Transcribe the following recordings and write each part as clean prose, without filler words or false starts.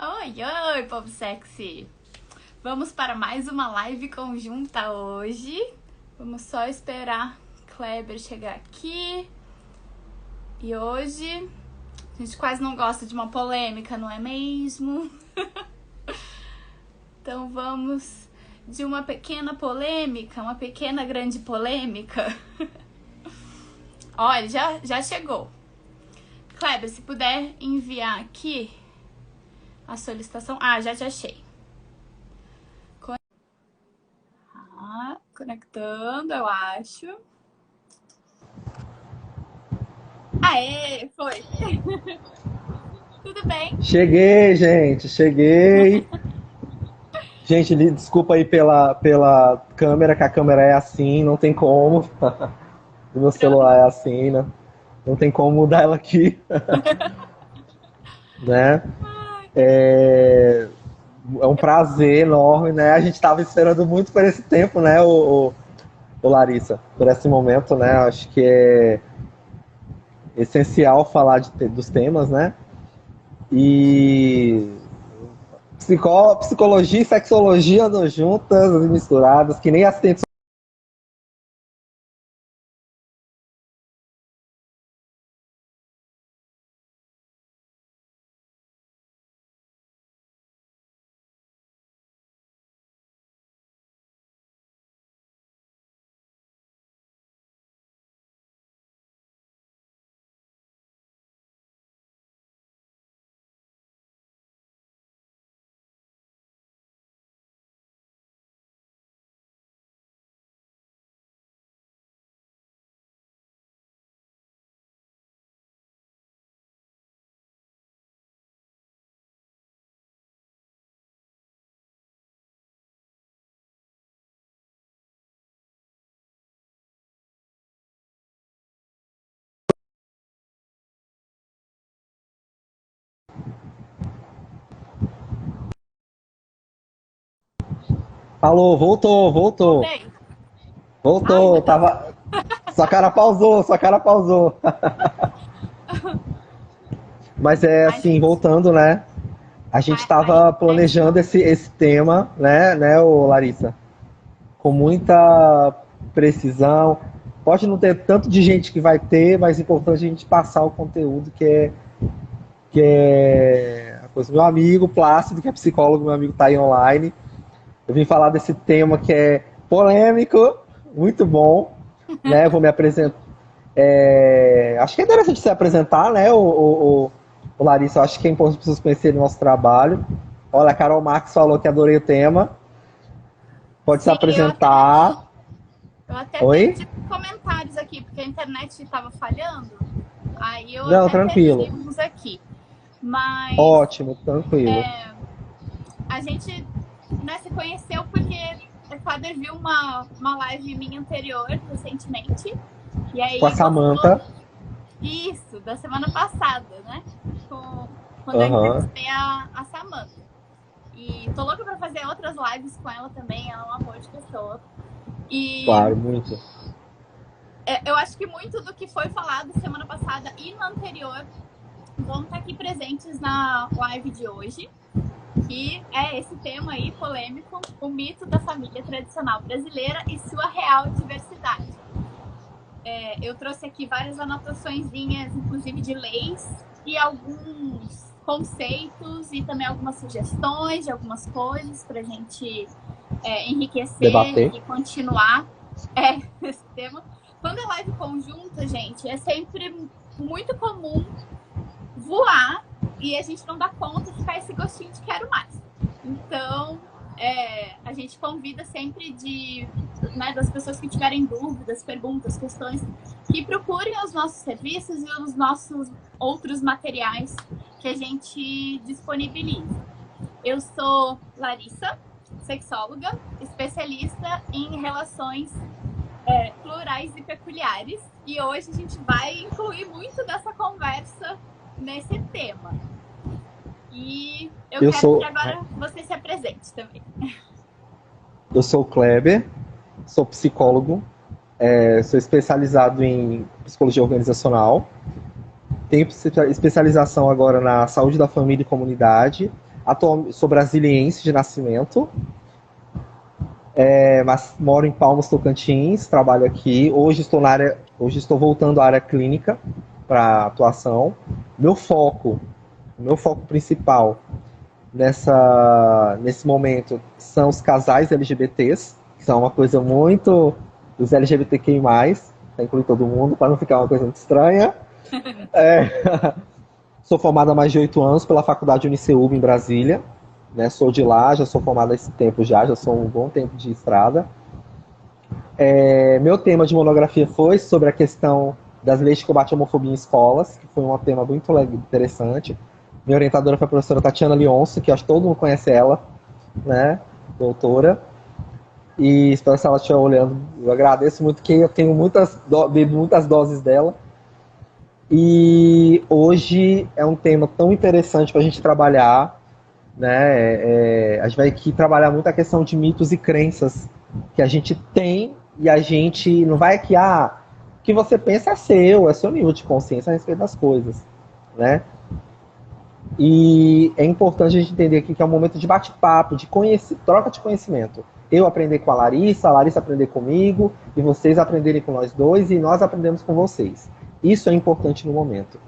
Oi, oi, povo sexy! Vamos para mais uma live conjunta hoje. Vamos só esperar Kleber chegar aqui. E hoje a gente quase não gosta de uma polêmica, não é mesmo? Então vamos de uma pequena polêmica, uma pequena grande polêmica. Olha, já chegou. Kleber, se puder enviar aqui a solicitação. Já te achei. Conectando, eu acho. Aê, foi. Tudo bem? Cheguei, gente, cheguei. Gente, desculpa aí pela câmera, que a câmera é assim, não tem como. O meu celular é assim, né? Não tem como mudar ela aqui, né? É um prazer enorme, né? A gente estava esperando muito por esse tempo, né, o Larissa? Por esse momento, né? Acho que é essencial falar dos temas, né? E psicologia e sexologia andam juntas e misturadas, que nem assistentes. Alô, voltou, voltou. Voltei. Ai, Voltou, meu Deus. tava. Sua cara pausou, sua cara pausou. Mas é Ai, assim, gente. voltando, né? A gente A estava internet. planejando esse tema, né, ô Larissa? Com muita precisão. Pode não ter tanto de gente que vai ter, mas é importante a gente passar o conteúdo que é a coisa. Meu amigo Plácido, que é psicólogo, meu amigo tá aí online. Eu vim falar desse tema que é polêmico, muito bom, né? Eu vou me apresentar. Acho que é interessante se apresentar, né, o Larissa. Eu acho que é importante as pessoas conhecerem o nosso trabalho. Olha, a Carol Marques falou que adorei o tema. Pode se Sim, apresentar. eu até Oi? perdi comentários aqui, porque a internet estava falhando. Aí eu Não, até perdi tranquilo. uns aqui. Mas Ótimo, tranquilo. a gente, né, se conheceu porque o Fader viu uma live minha anterior, recentemente. E Com a aí gostou. Samantha. Isso, da semana passada, né? Quando eu Aham. entrevistei a Samantha. E tô louca pra fazer outras lives com ela também, ela é um amor de pessoa. E Claro, muito. eu acho que muito do que foi falado semana passada e na anterior vão estar aqui presentes na live de hoje, que é esse tema aí polêmico, o mito da família tradicional brasileira e sua real diversidade. Eu trouxe aqui várias anotaçõezinhas, inclusive de leis, e alguns conceitos e também algumas sugestões de algumas coisas para a gente enriquecer Debater. e continuar esse tema. Quando é live conjunta, gente, é sempre muito comum voar e a gente não dá conta de ficar esse gostinho de quero mais. Então, a gente convida sempre das pessoas que tiverem dúvidas, perguntas, questões, que procurem os nossos serviços e os nossos outros materiais que a gente disponibiliza. Eu sou Larissa, sexóloga, especialista em relações plurais e peculiares, e hoje a gente vai incluir muito dessa conversa nesse tema. E eu Eu quero que sou, agora você se apresente também. eu sou o Kleber, sou psicólogo, sou especializado em psicologia organizacional. Tenho especialização agora na saúde da família e comunidade. Sou brasiliense de nascimento, mas moro em Palmas, Tocantins, trabalho aqui. Hoje estou voltando à área clínica para atuação. Meu foco, o meu foco principal nesse momento são os casais LGBTs, que são uma coisa muito dos LGBTQI+, para incluir todo mundo, para não ficar uma coisa muito estranha. Sou formado há mais de 8 anos pela Faculdade Uniceub em Brasília, né? Sou de lá, já sou formado há esse tempo já sou um bom tempo de estrada. Meu tema de monografia foi sobre a questão das leis de combate à homofobia em escolas, que foi um tema muito interessante. Minha orientadora foi a professora Tatiana Leonce, que acho que todo mundo conhece ela, né? Doutora. E espero que ela estiver olhando. Eu agradeço muito, que eu tenho bebi muitas doses dela. E hoje é um tema tão interessante para a gente trabalhar, né? A gente vai aqui trabalhar muito a questão de mitos e crenças que a gente tem, e a gente não vai aqui, o que você pensa é seu nível de consciência a respeito das coisas, né? E é importante a gente entender aqui que é um momento de bate-papo, de troca de conhecimento. Eu aprender com a Larissa aprender comigo, e vocês aprenderem com nós dois, e nós aprendemos com vocês. Isso é importante no momento.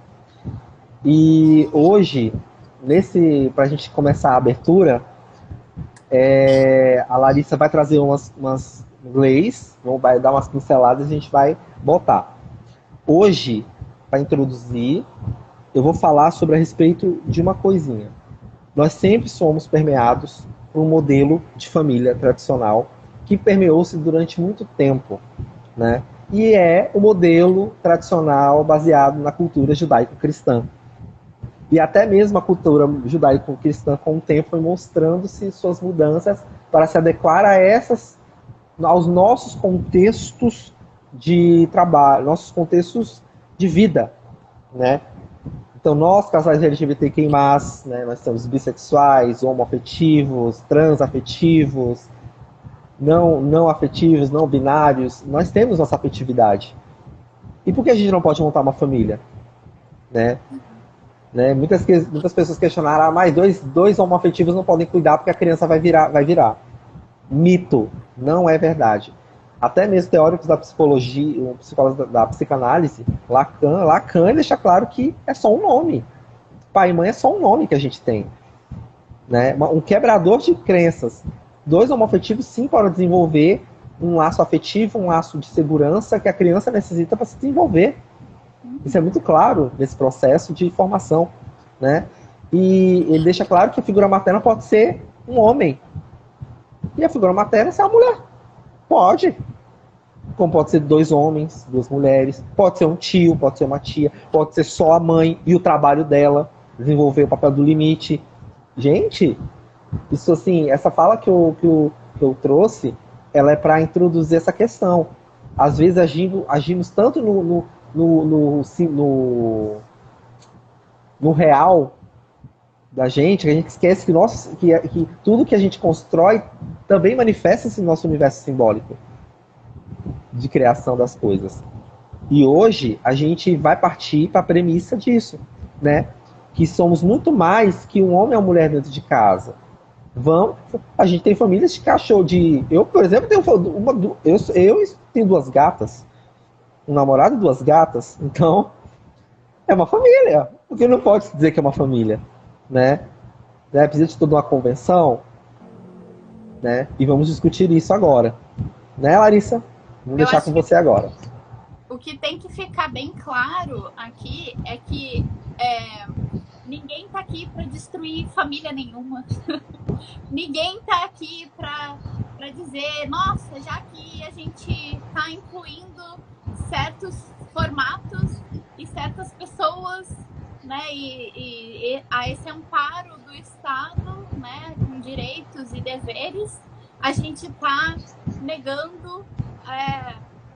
E hoje, para a gente começar a abertura, a Larissa vai trazer umas leis, vai dar umas pinceladas e a gente vai botar. Hoje, para introduzir, eu vou falar sobre a respeito de uma coisinha. Nós sempre somos permeados por um modelo de família tradicional que permeou-se durante muito tempo, né? E é o modelo tradicional baseado na cultura judaico-cristã. E até mesmo a cultura judaico-cristã, com o tempo, foi mostrando-se suas mudanças para se adequar aos nossos contextos de trabalho, nossos contextos de vida, né? Então, nós, casais LGBTQI+, né, nós temos bissexuais, homoafetivos, transafetivos, não afetivos, não binários, nós temos nossa afetividade. E por que a gente não pode montar uma família? Né? Muitas pessoas questionaram, mas dois homoafetivos não podem cuidar porque a criança vai virar. Mito, não é verdade. Até mesmo teóricos da psicologia, psicólogos da psicanálise, Lacan deixa claro que é só um nome. Pai e mãe é só um nome que a gente tem. Né? Um quebrador de crenças. 2 homoafetivos, sim, para desenvolver um laço afetivo, um laço de segurança que a criança necessita para se desenvolver. Isso é muito claro nesse processo de formação. Né? E ele deixa claro que a figura materna pode ser um homem. E a figura materna é uma mulher. Pode. Como pode ser 2 homens, 2 mulheres, pode ser um tio, pode ser uma tia, pode ser só a mãe e o trabalho dela, desenvolver o papel do limite. Gente, isso assim, essa fala que eu trouxe, ela é para introduzir essa questão. Às vezes agimos tanto no real da gente, que a gente esquece que tudo que a gente constrói também manifesta-se no nosso universo simbólico de criação das coisas. E hoje a gente vai partir para a premissa disso, né? Que somos muito mais que um homem ou uma mulher dentro de casa. A gente tem famílias de cachorro, eu, por exemplo, eu tenho 2 gatas, um namorado e 2 gatas, então é uma família. Porque não pode dizer que é uma família, né? Precisa de toda uma convenção, né? E vamos discutir isso agora, né, Larissa? Vou deixar com você agora. O que tem que ficar bem claro aqui é que ninguém tá aqui para destruir família nenhuma. Ninguém tá aqui para dizer, nossa, já que a gente tá incluindo certos formatos e certas pessoas, né, e a esse amparo do Estado, né, com direitos e deveres, a gente tá negando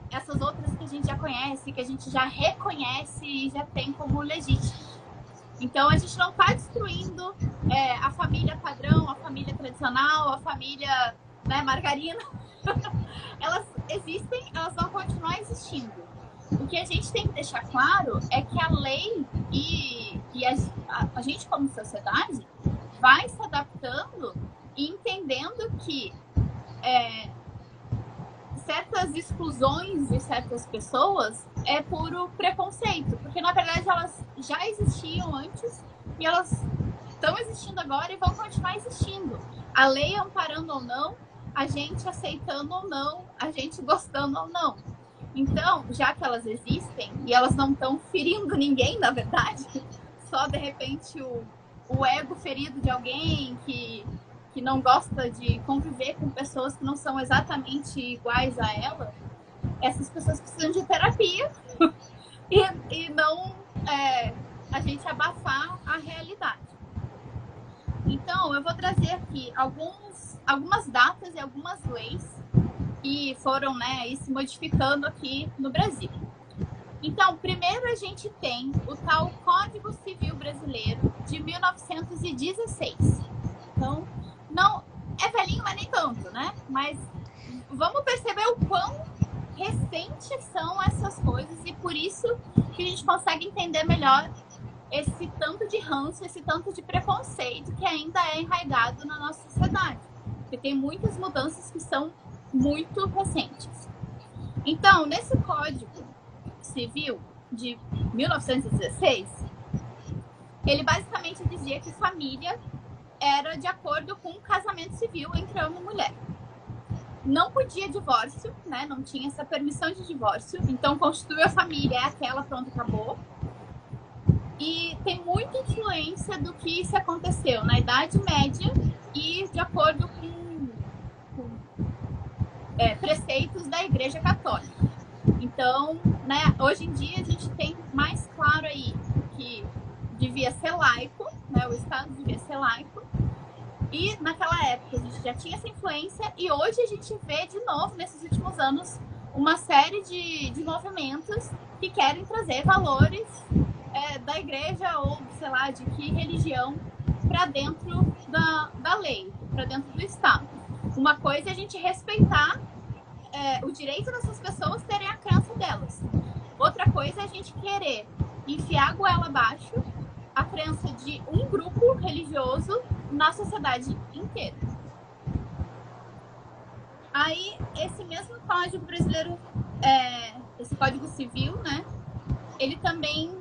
essas outras que a gente já conhece, que a gente já reconhece e já tem como legítimo. Então, a gente não está destruindo a família padrão, a família tradicional, a família, né, margarina. Elas existem, elas vão continuar existindo. O que a gente tem que deixar claro é que a lei e a gente como sociedade vai se adaptando e entendendo que certas exclusões de certas pessoas é puro preconceito, porque na verdade elas já existiam antes e elas estão existindo agora e vão continuar existindo. A lei amparando ou não, a gente aceitando ou não, a gente gostando ou não. Então, já que elas existem e elas não estão ferindo ninguém, na verdade, só de repente o ego ferido de alguém que não gosta de conviver com pessoas que não são exatamente iguais a ela, essas pessoas precisam de terapia e não a gente abafar a realidade. Então, eu vou trazer aqui algumas datas e algumas leis que foram, né, se modificando aqui no Brasil. Então, primeiro a gente tem o tal Código Civil Brasileiro de 1916. Então, não é velhinho, mas nem tanto, né? Mas vamos perceber o quão recentes são essas coisas e por isso que a gente consegue entender melhor esse tanto de ranço, esse tanto de preconceito que ainda é enraizado na nossa sociedade. Porque tem muitas mudanças que são muito recentes. Então, nesse Código Civil de 1916, ele basicamente dizia que família era de acordo com o casamento civil entre homem e mulher. Não podia divórcio, né? Não tinha essa permissão de divórcio. Então, constituiu a família, é aquela, pronto, acabou. E tem muita influência do que isso aconteceu na Idade Média e de acordo com preceitos da Igreja Católica. Então, né, hoje em dia a gente tem mais claro aí que devia ser laico, né, o Estado devia ser laico. E naquela época a gente já tinha essa influência e hoje a gente vê de novo, nesses últimos anos, uma série de movimentos que querem trazer valores da igreja ou, sei lá, de que religião para dentro da lei, para dentro do Estado. Uma coisa é a gente respeitar o direito dessas pessoas terem a crença delas. Outra coisa é a gente querer enfiar a goela abaixo a crença de um grupo religioso na sociedade inteira. Aí, esse mesmo Código Brasileiro, esse Código Civil, né, ele também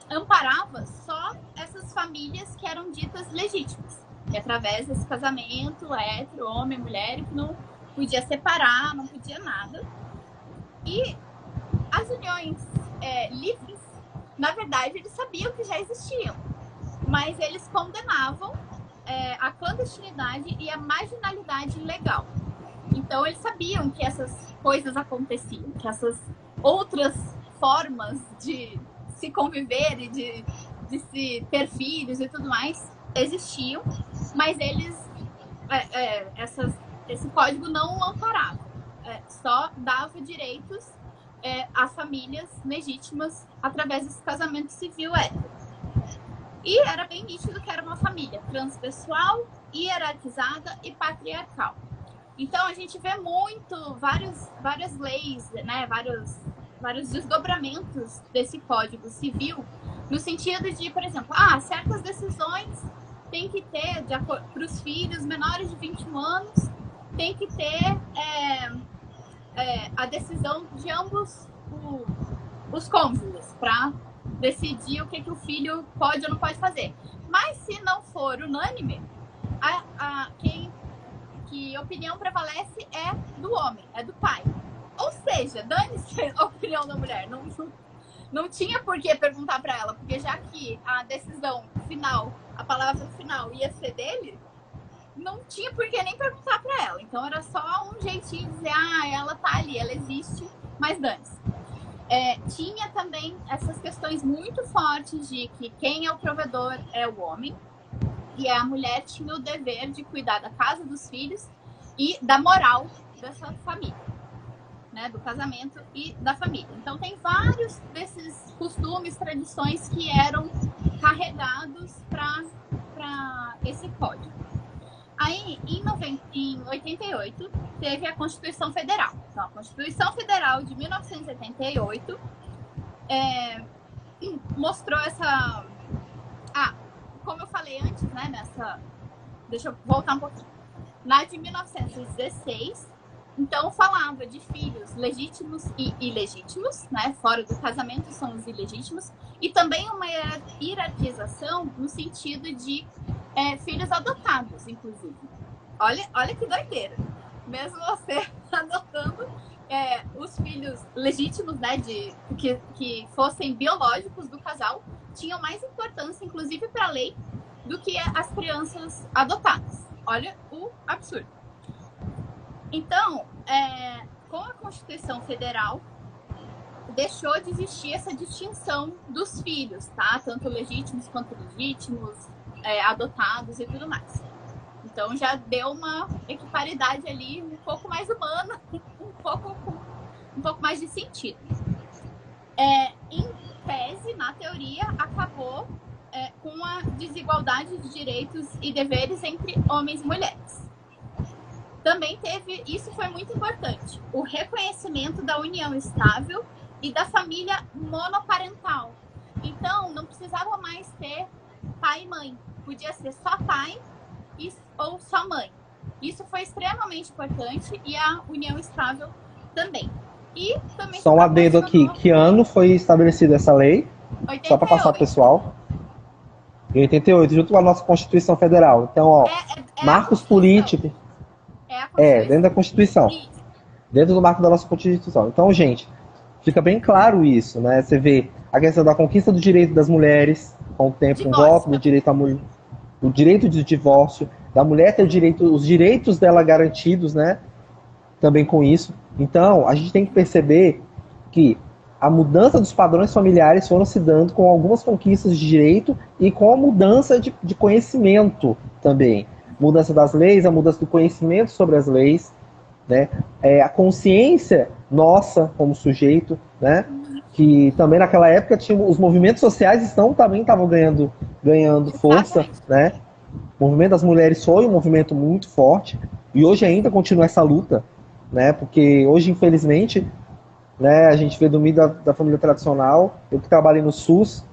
amparava só essas famílias que eram ditas legítimas, e através desse casamento hétero, homem, mulher, que não podia separar, não podia nada. E as uniões livres, na verdade, eles sabiam que já existiam, mas eles condenavam a clandestinidade e a marginalidade ilegal. Então, eles sabiam que essas coisas aconteciam, que essas outras formas de se conviver e de se ter filhos e tudo mais existiam, mas eles esse código não amparava, só dava direitos às famílias legítimas através desse casamento civil hétero. E era bem nítido que era uma família transpessoal, hierarquizada e patriarcal. Então a gente vê várias leis, né, vários desdobramentos desse Código Civil, no sentido de, por exemplo, certas decisões tem que ter, para os filhos menores de 21 anos, tem que ter a decisão de ambos os cônjuges, para decidir o que o filho pode ou não pode fazer. Mas se não for unânime, que opinião prevalece é do homem, é do pai. Ou seja, dane-se a opinião da mulher. Não tinha por que perguntar para ela, porque já que a decisão final, a palavra final ia ser dele, não tinha por que nem perguntar para ela. Então era só um jeitinho de dizer, ela tá ali, ela existe, mas dane-se. Tinha também essas questões muito fortes de que quem é o provedor é o homem, e a mulher tinha o dever de cuidar da casa, dos filhos e da moral dessa família, né, do casamento e da família. Então tem vários desses costumes, tradições que eram carregados para esse código. Aí, em 88, teve a Constituição Federal. Então, a Constituição Federal de 1988 mostrou essa... como eu falei antes, né, deixa eu voltar um pouquinho. Na de 1916, então falava de filhos legítimos e ilegítimos, né? Fora do casamento são os ilegítimos, e também uma hierarquização no sentido de filhos adotados, inclusive. Olha que doideira. Mesmo você adotando os filhos legítimos, né, que fossem biológicos do casal, tinham mais importância, inclusive para a lei, do que as crianças adotadas. Olha o absurdo. Então, com a Constituição Federal, deixou de existir essa distinção dos filhos, tá? Tanto legítimos quanto ilegítimos, adotados e tudo mais. Então, já deu uma equiparidade ali um pouco mais humana, um pouco mais de sentido. Em tese, na teoria, acabou com a desigualdade de direitos e deveres entre homens e mulheres. Também isso foi muito importante, o reconhecimento da união estável e da família monoparental. Então, não precisava mais ter pai e mãe, podia ser só pai ou só mãe. Isso foi extremamente importante e a união estável também. E também só um adendo aqui, que ano foi estabelecida essa lei? 88. Só para passar pro pessoal. Em 88, junto com a nossa Constituição Federal. Então, ó, marcos políticos. Dentro da Constituição. Isso. Dentro do marco da nossa Constituição. Então, gente, fica bem claro isso, né? Você vê a questão da conquista do direito das mulheres, com o tempo, com o voto, do direito à mulher, o direito de divórcio, da mulher ter os direitos dela garantidos, né? Também com isso. Então, a gente tem que perceber que a mudança dos padrões familiares foram se dando com algumas conquistas de direito e com a mudança de conhecimento também. Mudança das leis, a mudança do conhecimento sobre as leis, né? A consciência nossa como sujeito, né? Que também naquela época os movimentos sociais também estavam ganhando força, né? O movimento das mulheres foi um movimento muito forte e hoje ainda continua essa luta, né? Porque hoje, infelizmente, né, a gente vê do meio da família tradicional. Eu que trabalhei no SUS,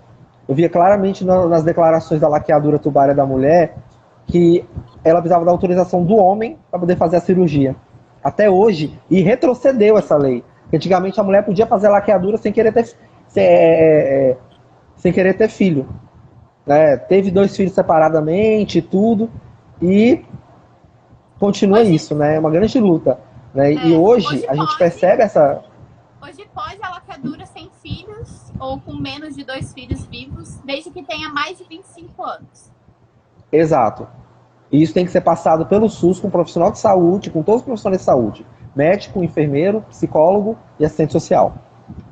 eu via claramente nas declarações da laqueadura tubária da mulher que ela precisava da autorização do homem para poder fazer a cirurgia. Até hoje, e retrocedeu essa lei. Antigamente a mulher podia fazer a laqueadura sem querer ter filho. Né? Teve 2 filhos separadamente, tudo, e continua isso, né? É uma grande luta. Né? E hoje a gente percebe essa... Hoje pode a laqueadura sem filhos ou com menos de 2 filhos vivos, desde que tenha mais de 25 anos. Exato. E isso tem que ser passado pelo SUS, com um profissional de saúde, com todos os profissionais de saúde. Médico, enfermeiro, psicólogo e assistente social.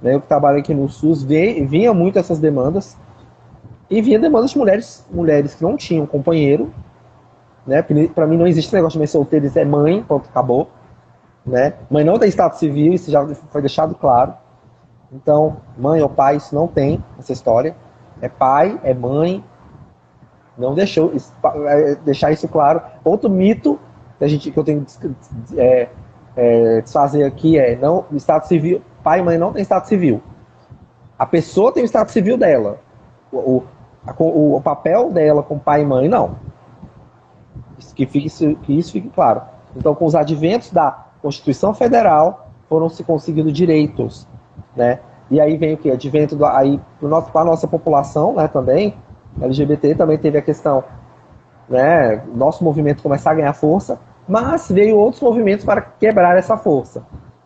Eu que trabalho aqui no SUS, vinha muito essas demandas. E vinha demandas de mulheres que não tinham companheiro. Né? Para mim não existe negócio de mãe solteira, isso é mãe, pronto, acabou. Né? Mãe não tem status civil, isso já foi deixado claro. Então, mãe ou pai, isso não tem, essa história. É pai, é mãe. Não deixou deixar isso claro. Outro mito que eu tenho que desfazer aqui não, status civil, pai e mãe não tem status civil. A pessoa tem o status civil dela. O papel dela com pai e mãe, não. Que isso fique claro. Então, com os adventos da Constituição Federal, foram se conseguindo direitos, né? E aí vem o quê? Advento para a nossa população, né, também, LGBT, também teve a questão, né, nosso movimento começar a ganhar força, mas veio outros movimentos para quebrar essa força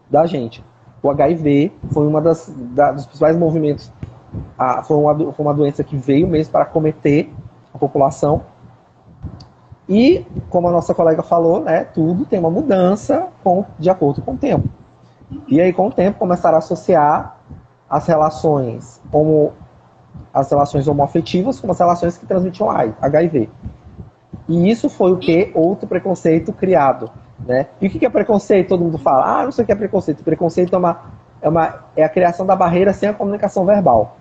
da gente. O HIV foi dos principais movimentos, foi uma doença que veio mesmo para acometer a população. E, como a nossa colega falou, né, tudo tem uma mudança de acordo com o tempo. E aí, com o tempo, começaram a associar as relações homoafetivas com as relações que transmitiam HIV. E isso foi o que? Outro preconceito criado. Né? E o que é preconceito? Todo mundo fala, não sei o que é preconceito. Preconceito é a criação da barreira sem a comunicação verbal.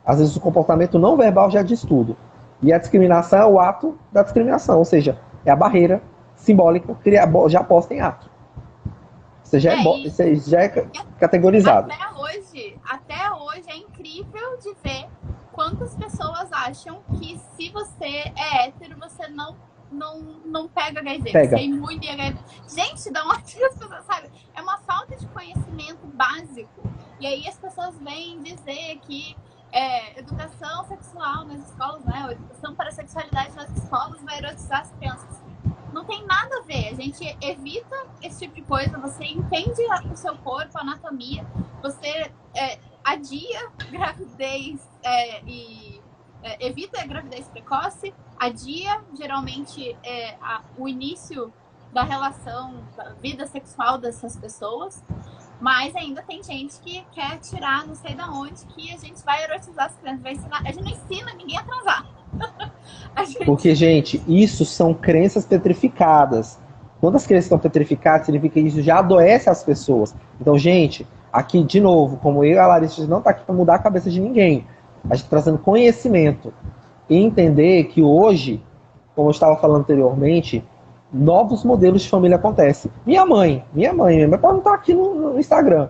Às vezes o comportamento não verbal já diz tudo. E a discriminação é o ato da discriminação, ou seja, é a barreira simbólica já posta em ato. Você já é categorizado. Até hoje é incrível de ver quantas pessoas acham que se você é hétero, você não pega HIV, Pega. você é imune a HIV. Gente, da onde as pessoas sabem? É uma falta de conhecimento básico. E aí as pessoas vêm dizer que educação sexual nas escolas, né? Ou educação para a sexualidade nas escolas vai erotizar as crianças. Não tem nada a ver. A gente evita esse tipo de coisa. Você entende o seu corpo, a anatomia. Você adia gravidez e evita a gravidez precoce. Adia, geralmente, o início da relação, da vida sexual dessas pessoas. Mas ainda tem gente que quer tirar não sei da onde que a gente vai erotizar as crianças. A gente não ensina ninguém a transar. Porque, gente, isso são crenças petrificadas. Quando as crenças estão petrificadas, significa que isso já adoece as pessoas. Então, gente, aqui, de novo, como eu e a Larissa, a gente não está aqui para mudar a cabeça de ninguém. A gente está trazendo conhecimento. E entender que hoje, como eu estava falando anteriormente, novos modelos de família acontecem. Minha mãe pode não estar aqui no Instagram,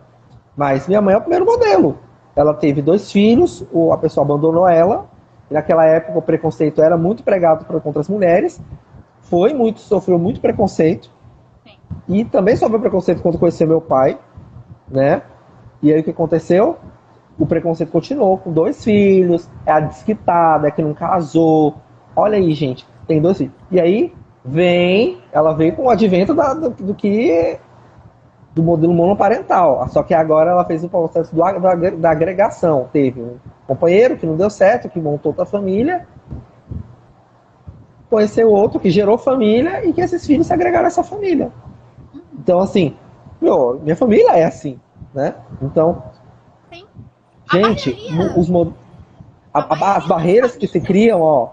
mas minha mãe é o primeiro modelo. Ela teve 2 filhos, a pessoa abandonou ela, e naquela época o preconceito era muito pregado contra as mulheres, sofreu muito preconceito, Sim. E também sofreu preconceito quando conheceu meu pai, né? E aí o que aconteceu? O preconceito continuou com 2 filhos, é a desquitada, é que não casou. Olha aí, gente, tem 2 filhos. E aí ela veio com o advento do modelo monoparental. Só que agora ela fez o processo da agregação. Teve um companheiro que não deu certo, que montou outra família, conheceu outro que gerou família e que esses filhos se agregaram a essa família. Então, assim, minha família é assim, né? Então, Sim. gente, as barreiras que se criam,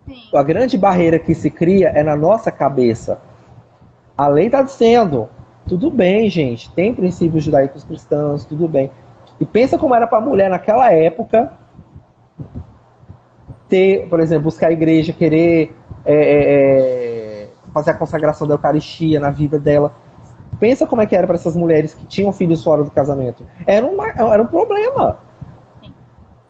Sim. A grande barreira que se cria é na nossa cabeça. A lei está dizendo, tudo bem, gente, tem princípios judaicos cristãos, tudo bem. E pensa como era para a mulher naquela época ter, por exemplo, buscar a igreja, querer fazer a consagração da Eucaristia na vida dela. Pensa como é que era para essas mulheres que tinham filhos fora do casamento. Era um problema.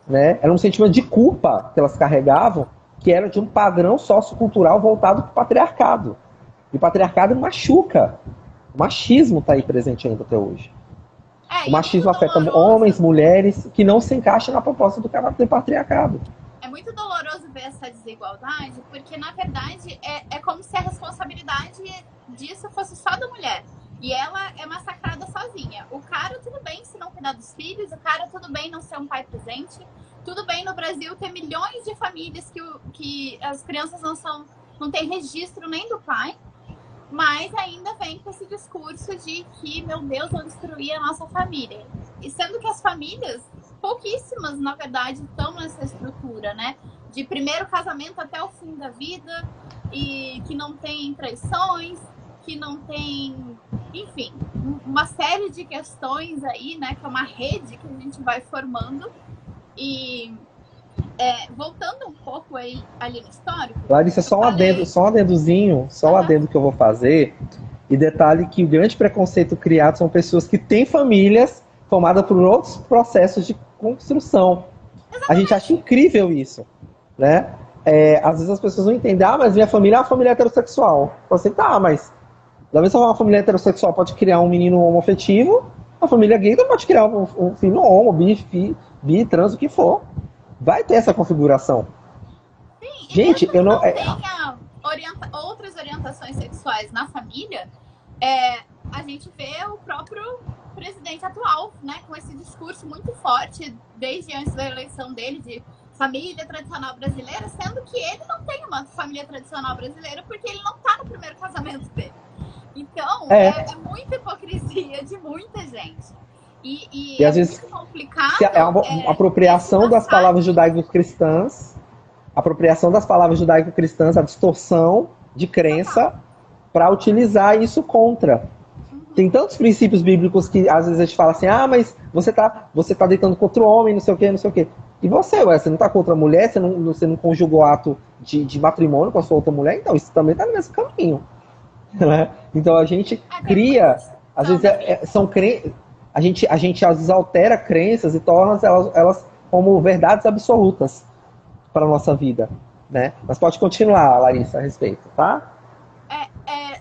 Né? Era um sentimento de culpa que elas carregavam, que era de um padrão sociocultural voltado para o patriarcado. E o patriarcado machuca. O machismo está aí presente ainda até hoje. O machismo afeta homens, mulheres, que não se encaixam na proposta do patriarcado. É muito doloroso ver essa desigualdade, porque, na verdade, é como se a responsabilidade disso fosse só da mulher. E ela é massacrada sozinha. O cara, tudo bem se não cuidar dos filhos, o cara, tudo bem não ser um pai presente, tudo bem no Brasil ter milhões de famílias que as crianças não têm registro nem do pai, mas ainda vem com esse discurso de que, meu Deus, vão destruir a nossa família. E sendo que as famílias, pouquíssimas, na verdade, estão nessa estrutura, né? De primeiro casamento até o fim da vida, e que não tem traições, que não tem, enfim, uma série de questões aí, né? Que é uma rede que a gente vai formando. E voltando um pouco aí ali no histórico. Larissa, só um adendo que eu vou fazer. E detalhe que o grande preconceito criado são pessoas que têm famílias formadas por outros processos de construção. Exatamente. A gente acha incrível isso, né? Às vezes as pessoas não entendem, mas minha família é uma família heterossexual. Você mas da mesma forma, uma família heterossexual pode criar um menino homoafetivo, a família gay não pode criar um filho homo, bi, trans, o que for. Vai ter essa configuração. Sim, gente, eu não tenha outras orientações sexuais na família, a gente vê o próprio presidente atual, né, com esse discurso muito forte desde antes da eleição dele de família tradicional brasileira, sendo que ele não tem uma família tradicional brasileira porque ele não está no primeiro casamento dele. Então, é muita hipocrisia de muita gente. E às vezes muito complicado. É uma apropriação das palavras judaico-cristãs, a distorção de crença para utilizar isso contra. Tem tantos princípios bíblicos que às vezes a gente fala assim, mas você tá deitando contra o homem, não sei o quê. E você não tá contra a mulher, você não conjugou ato de matrimônio com a sua outra mulher, então isso também tá no mesmo caminho. Né? Então a gente cria, às vezes são crenças, a gente às vezes altera crenças e torna elas como verdades absolutas para a nossa vida, né? Mas pode continuar, Larissa, a respeito, tá?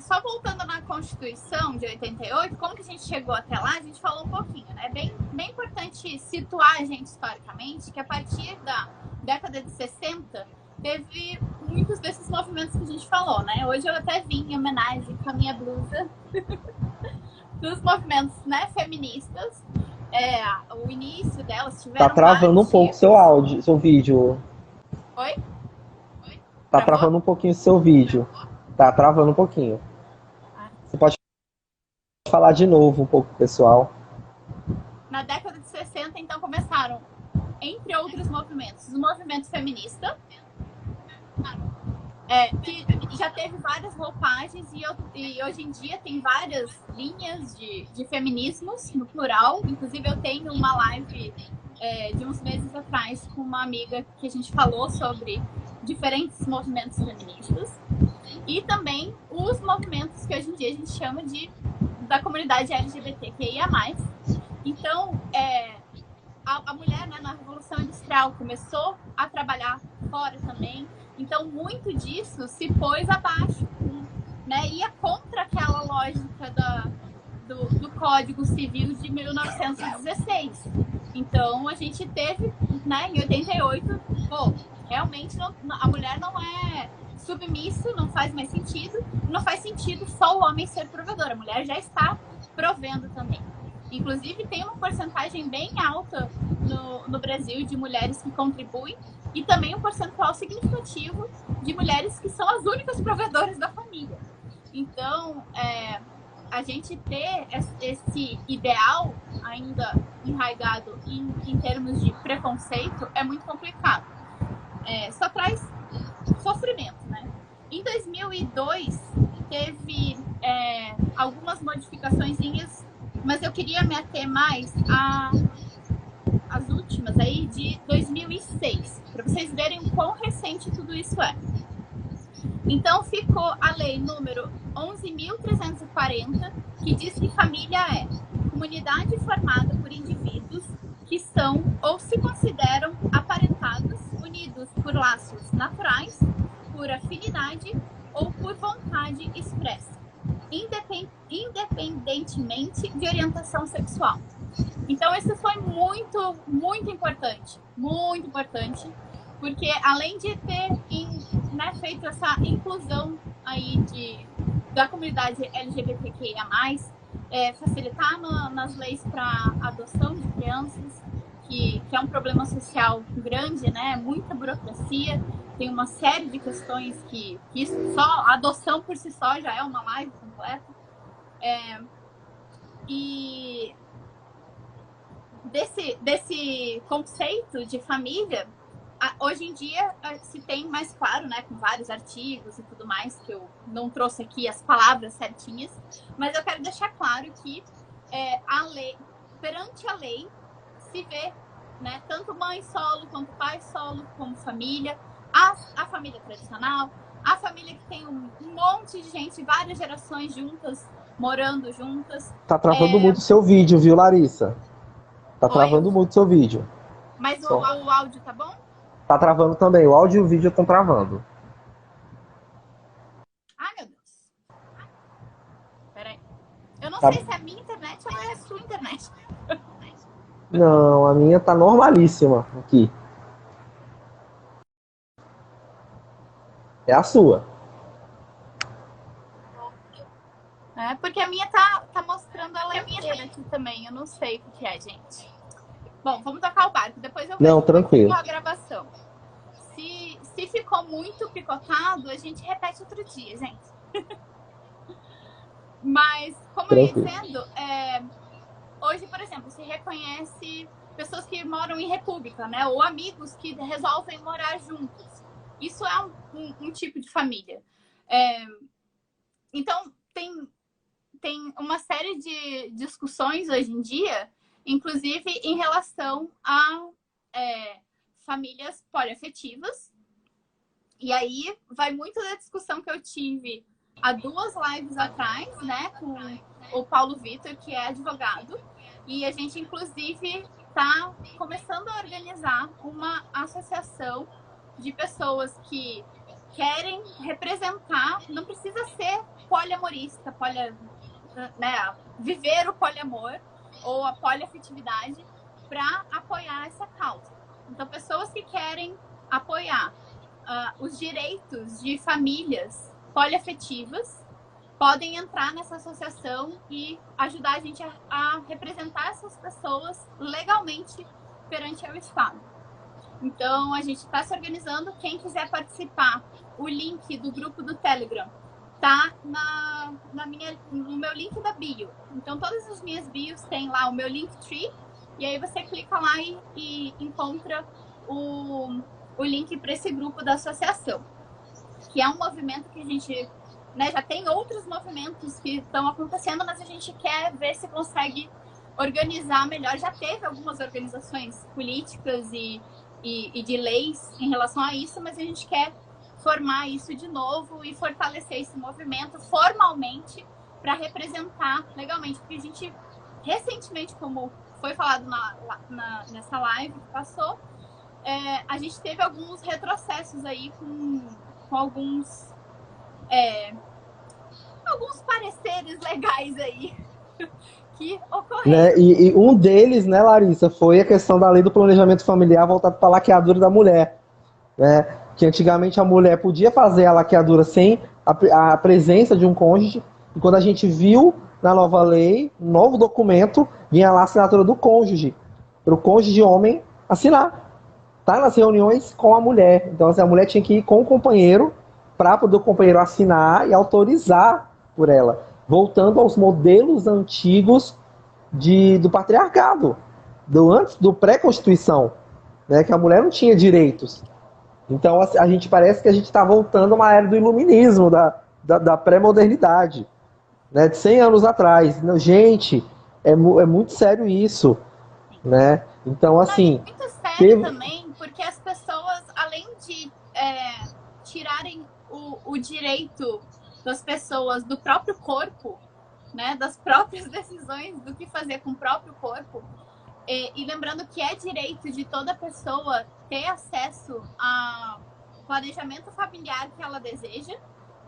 Só voltando na Constituição de 88, como que a gente chegou até lá, a gente falou um pouquinho, né? É bem importante situar a gente historicamente que a partir da década de 60 teve muitos desses movimentos que a gente falou, né? Hoje eu até vim em homenagem com a minha blusa dos movimentos, né, feministas. O início delas tiveram Tá travando um pouco seu áudio, seu vídeo. Oi? Tá travando um pouquinho seu vídeo. Tá travando um pouquinho. Você pode falar de novo um pouco, pessoal. Na década de 60, então, começaram, entre outros movimentos, o movimento feminista, que já teve várias roupagens e hoje em dia tem várias linhas de feminismos, no plural. Inclusive, eu tenho uma live de uns meses atrás com uma amiga que a gente falou sobre diferentes movimentos feministas e também os movimentos que hoje em dia a gente chama da comunidade LGBTQIA+. Então, a mulher, né, na Revolução Industrial começou a trabalhar fora também. Então, muito disso se pôs abaixo, né? Ia contra aquela lógica do Código Civil de 1916. Então, a gente teve, né, em 88, realmente a mulher não é submissa, não faz mais sentido. Não faz sentido só o homem ser provedor. A mulher já está provendo também. Inclusive, tem uma porcentagem bem alta no Brasil de mulheres que contribuem e também um percentual significativo de mulheres que são as únicas provedoras da família. Então, a gente ter esse ideal ainda enraizado em termos de preconceito é muito complicado. Só traz sofrimento, né? Em 2002, teve algumas modificações, mas eu queria me ater mais às últimas aí de 2006, para vocês verem o quão recente tudo isso é. Então ficou a lei número 11.340, que diz que família é comunidade formada por indivíduos que são ou se consideram aparentados, unidos por laços naturais, por afinidade ou por vontade expressa, independentemente de orientação sexual. Então, isso foi muito, muito importante, porque além de ter feito essa inclusão aí da comunidade LGBTQIA+, facilitar nas leis para adoção de crianças, que é um problema social grande, né? Muita burocracia, tem uma série de questões que isso só, a adoção por si só já é uma live completa. E desse conceito de família, hoje em dia se tem mais claro, né, com vários artigos e tudo mais, que eu não trouxe aqui as palavras certinhas, mas eu quero deixar claro que a lei, perante a lei, se vê, né, tanto mãe solo, quanto pai solo, como família, a família tradicional, a família que tem um monte de gente, várias gerações juntas, morando juntas. Tá travando muito seu vídeo, viu, Larissa? Tá travando muito seu vídeo. Mas o áudio tá bom? Tá travando também. O áudio e o vídeo estão travando. Ai, meu Deus. Peraí. Eu não sei se é a minha internet ou é a sua internet. Não, a minha tá normalíssima aqui. É a sua. Porque a minha tá mostrando a letra aqui também. Eu não sei o que é, gente. Bom, vamos tocar o barco. Depois eu vejo tranquilo. A gravação. Se ficou muito picotado, a gente repete outro dia, gente. Mas, como tranquilo. eu ia dizendo, hoje, por exemplo, se reconhece pessoas que moram em república, né? Ou amigos que resolvem morar juntos. Isso é um tipo de família. Então, tem uma série de discussões hoje em dia, inclusive em relação a famílias poliafetivas. E aí vai muito da discussão que eu tive há 2 lives atrás, né, com o Paulo Vitor, que é advogado. E a gente, inclusive, está começando a organizar uma associação de pessoas que querem representar, não precisa ser poliamorista, né, viver o poliamor ou a poliafetividade para apoiar essa causa. Então, pessoas que querem apoiar os direitos de famílias poliafetivas podem entrar nessa associação e ajudar a gente a representar essas pessoas legalmente perante o Estado. Então, a gente está se organizando. Quem quiser participar, o link do grupo do Telegram tá no meu link da bio. Então, todas as minhas bios tem lá o meu Linktree, e aí você clica lá e encontra o link para esse grupo da associação, que é um movimento que a gente, né, já tem outros movimentos que estão acontecendo, mas a gente quer ver se consegue organizar melhor. Já teve algumas organizações políticas e de leis em relação a isso, mas a gente quer formar isso de novo e fortalecer esse movimento formalmente para representar legalmente, porque a gente recentemente, como foi falado nessa live que passou, a gente teve alguns retrocessos aí com alguns pareceres legais aí que ocorreram. Né? E um deles, né, Larissa, foi a questão da lei do planejamento familiar voltado para a laqueadura da mulher, né? Que antigamente a mulher podia fazer a laqueadura sem a presença de um cônjuge, e quando a gente viu na nova lei, um novo documento, vinha lá a assinatura do cônjuge, para o cônjuge homem assinar. Tá nas reuniões com a mulher. Então, assim, a mulher tinha que ir com o companheiro para poder o companheiro assinar e autorizar por ela. Voltando aos modelos antigos do patriarcado, antes do pré-constituição, né, que a mulher não tinha direitos. Então a gente parece que a gente está voltando a uma era do iluminismo, da pré-modernidade, né, de 100 anos atrás. Não, gente, é muito sério isso, né? Então, assim... Não, é muito sério também, porque as pessoas, além de tirarem o direito das pessoas do próprio corpo, né, das próprias decisões do que fazer com o próprio corpo, e lembrando que é direito de toda pessoa ter acesso a planejamento familiar que ela deseja,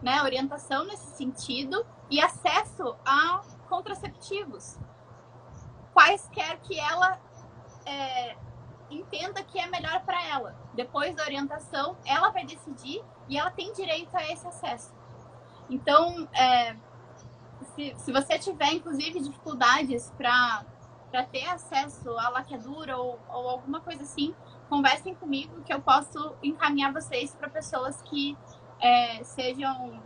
né, orientação nesse sentido, e acesso a contraceptivos, quaisquer que ela entenda que é melhor para ela. Depois da orientação, ela vai decidir e ela tem direito a esse acesso. Então, se você tiver, inclusive, dificuldades para ter acesso à laqueadura ou alguma coisa assim, conversem comigo que eu posso encaminhar vocês para pessoas que sejam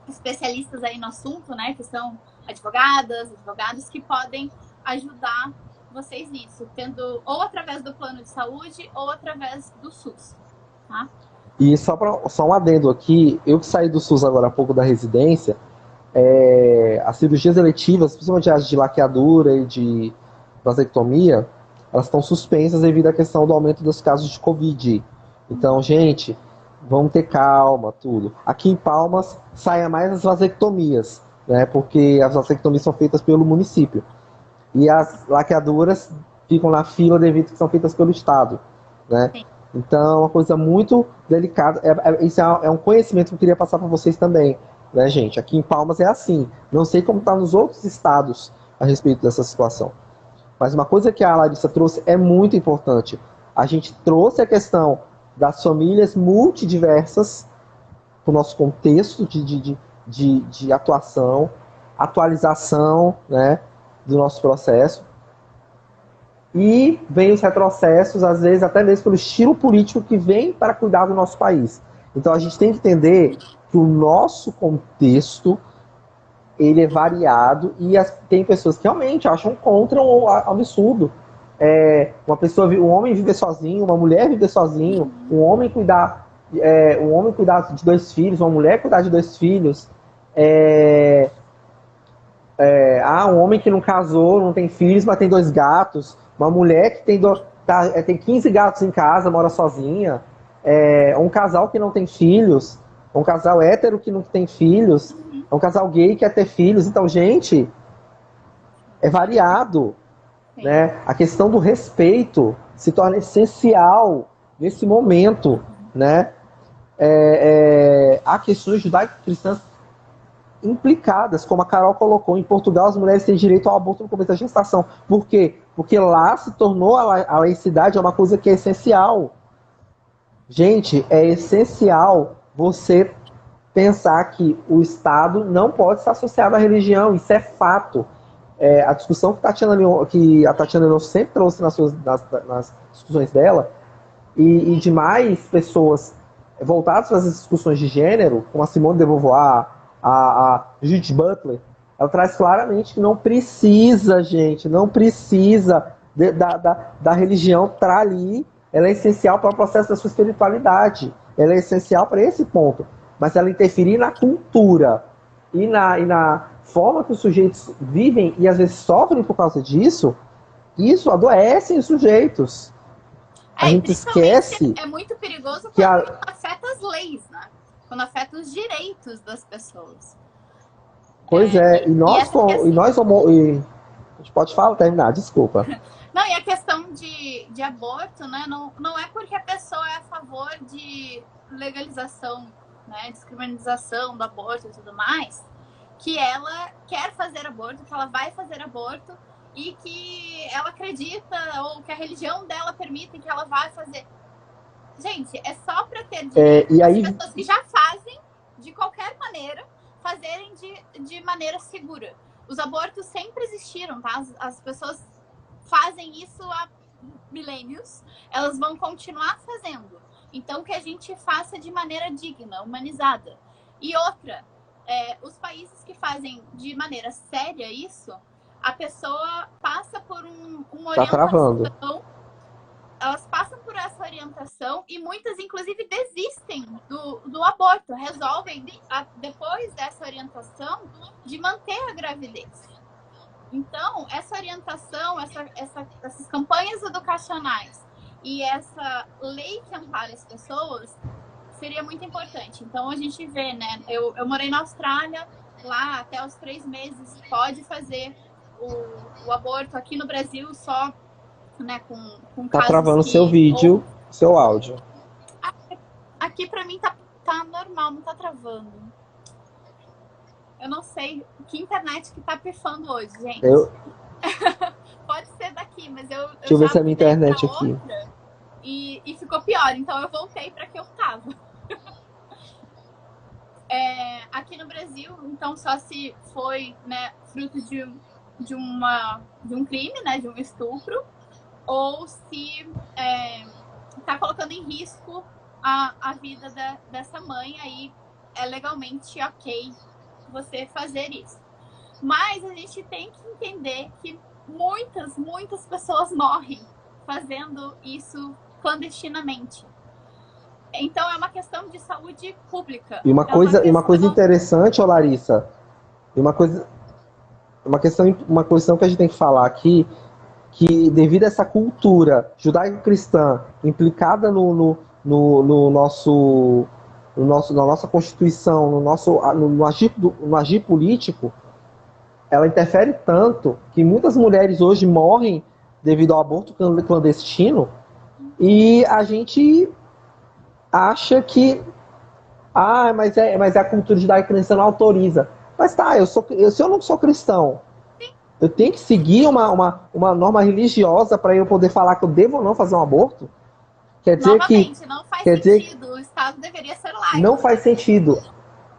especialistas aí no assunto, né? Que são advogados que podem ajudar vocês nisso, tendo ou através do plano de saúde ou através do SUS, tá? E só um adendo aqui, eu que saí do SUS agora há pouco da residência, as cirurgias eletivas, principalmente as de laqueadura e de vasectomia, elas estão suspensas devido à questão do aumento dos casos de Covid. Então, gente, vamos ter calma, tudo. Aqui em Palmas, saia mais as vasectomias, né, porque as vasectomias são feitas pelo município. E as laqueaduras ficam na fila devido a que são feitas pelo Estado, né? Sim. Então, é uma coisa muito delicada. Isso é um conhecimento que eu queria passar para vocês também, né, gente? Aqui em Palmas é assim. Não sei como está nos outros estados a respeito dessa situação. Mas uma coisa que a Larissa trouxe é muito importante. A gente trouxe a questão das famílias multidiversas para o nosso contexto de atuação, atualização, né, do nosso processo. E vem os retrocessos, às vezes até mesmo pelo estilo político que vem para cuidar do nosso país. Então a gente tem que entender que o nosso contexto ele é variado e tem pessoas que realmente acham contra um absurdo. Um homem viver sozinho, uma mulher viver sozinho, um homem cuidar de 2 filhos, uma mulher cuidar de 2 filhos. Um homem que não casou, não tem filhos, mas tem 2 gatos. Uma mulher que tem 15 gatos em casa, mora sozinha. Um casal que não tem filhos. Um casal hétero que não tem filhos. Um casal gay que quer ter filhos. Então, gente, é variado. né? A questão do respeito se torna essencial nesse momento, né? Há questões judaico-cristãs implicadas, como a Carol colocou. Em Portugal, as mulheres têm direito ao aborto no começo da gestação. Por quê? Porque lá se tornou a laicidade uma coisa que é essencial. Gente, é essencial você pensar que o Estado não pode estar associado à religião. Isso é fato. A discussão que a Tatiana Leon sempre trouxe nas discussões dela, e de mais pessoas voltadas para as discussões de gênero, como a Simone de Beauvoir, a Judith Butler, ela traz claramente que não precisa, gente, não precisa da religião estar ali. Ela é essencial para o processo da sua espiritualidade. Ela é essencial para esse ponto. Mas ela interferir na cultura e na forma que os sujeitos vivem e às vezes sofrem por causa disso, isso adoece os sujeitos. A gente esquece. É muito perigoso quando afeta as leis, né? Quando afeta os direitos das pessoas. Pois e nós a gente pode terminar, desculpa. Não, e a questão de aborto, né? Não é porque a pessoa é a favor de legalização, né, descriminalização do aborto e tudo mais, que ela quer fazer aborto, que ela vai fazer aborto e que ela acredita ou que a religião dela permite que ela vai fazer. Gente, é só para ter direito e aí... as pessoas que já fazem, de qualquer maneira, fazerem de maneira segura. Os abortos sempre existiram, tá? As pessoas fazem isso há milênios, elas vão continuar fazendo. Então, que a gente faça de maneira digna, humanizada. E outra, os países que fazem de maneira séria isso, a pessoa passa por uma orientação. Tá travando. Elas passam por essa orientação e muitas, inclusive, desistem do aborto. Resolvem, depois dessa orientação, de manter a gravidez. Então, essa orientação, essas campanhas educacionais e essa lei que ampara as pessoas seria muito importante. Então, a gente vê, né? Eu morei na Austrália, lá até os 3 meses pode fazer o aborto. Aqui no Brasil só, né, com tá travando seu vídeo, seu áudio. Aqui pra mim tá normal, não tá travando. Eu não sei que internet que tá pifando hoje, gente. Pode ser daqui, mas eu deixa eu ver se é a minha internet aqui. E ficou pior, então eu voltei pra que eu tava. Aqui no Brasil, então, só se foi, né, fruto de um crime, né, de um estupro, ou se tá colocando em risco a vida dessa mãe, aí é legalmente ok você fazer isso. Mas a gente tem que entender que muitas pessoas morrem fazendo isso clandestinamente. Então é uma questão de saúde pública. E uma coisa interessante, Larissa, uma questão que a gente tem que falar aqui, que devido a essa cultura judaico-cristã implicada na nossa Constituição, no agir político, ela interfere tanto que muitas mulheres hoje morrem devido ao aborto clandestino, e a gente acha que mas a cultura judaico-cristã não autoriza. Mas tá, se eu não sou cristão, eu tenho que seguir uma norma religiosa para eu poder falar que eu devo ou não fazer um aborto? Quer dizer novamente, não faz sentido. O Estado deveria ser laico. Não faz sentido.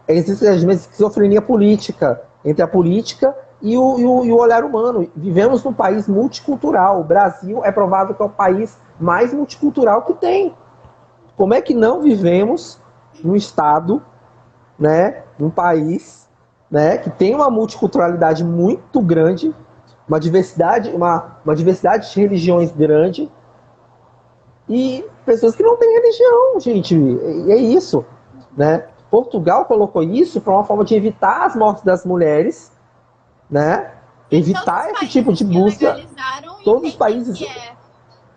Existe, às vezes, esquizofrenia política entre a política e o olhar humano. Vivemos num país multicultural. O Brasil é provado que é o país mais multicultural que tem. Como é que não vivemos num Estado, né, num país, né, que tem uma multiculturalidade muito grande, uma diversidade de religiões grande, e pessoas que não têm religião, gente. E é isso, né? Portugal colocou isso para uma forma de evitar as mortes das mulheres, né? Evitar esse tipo de busca. Todos os países.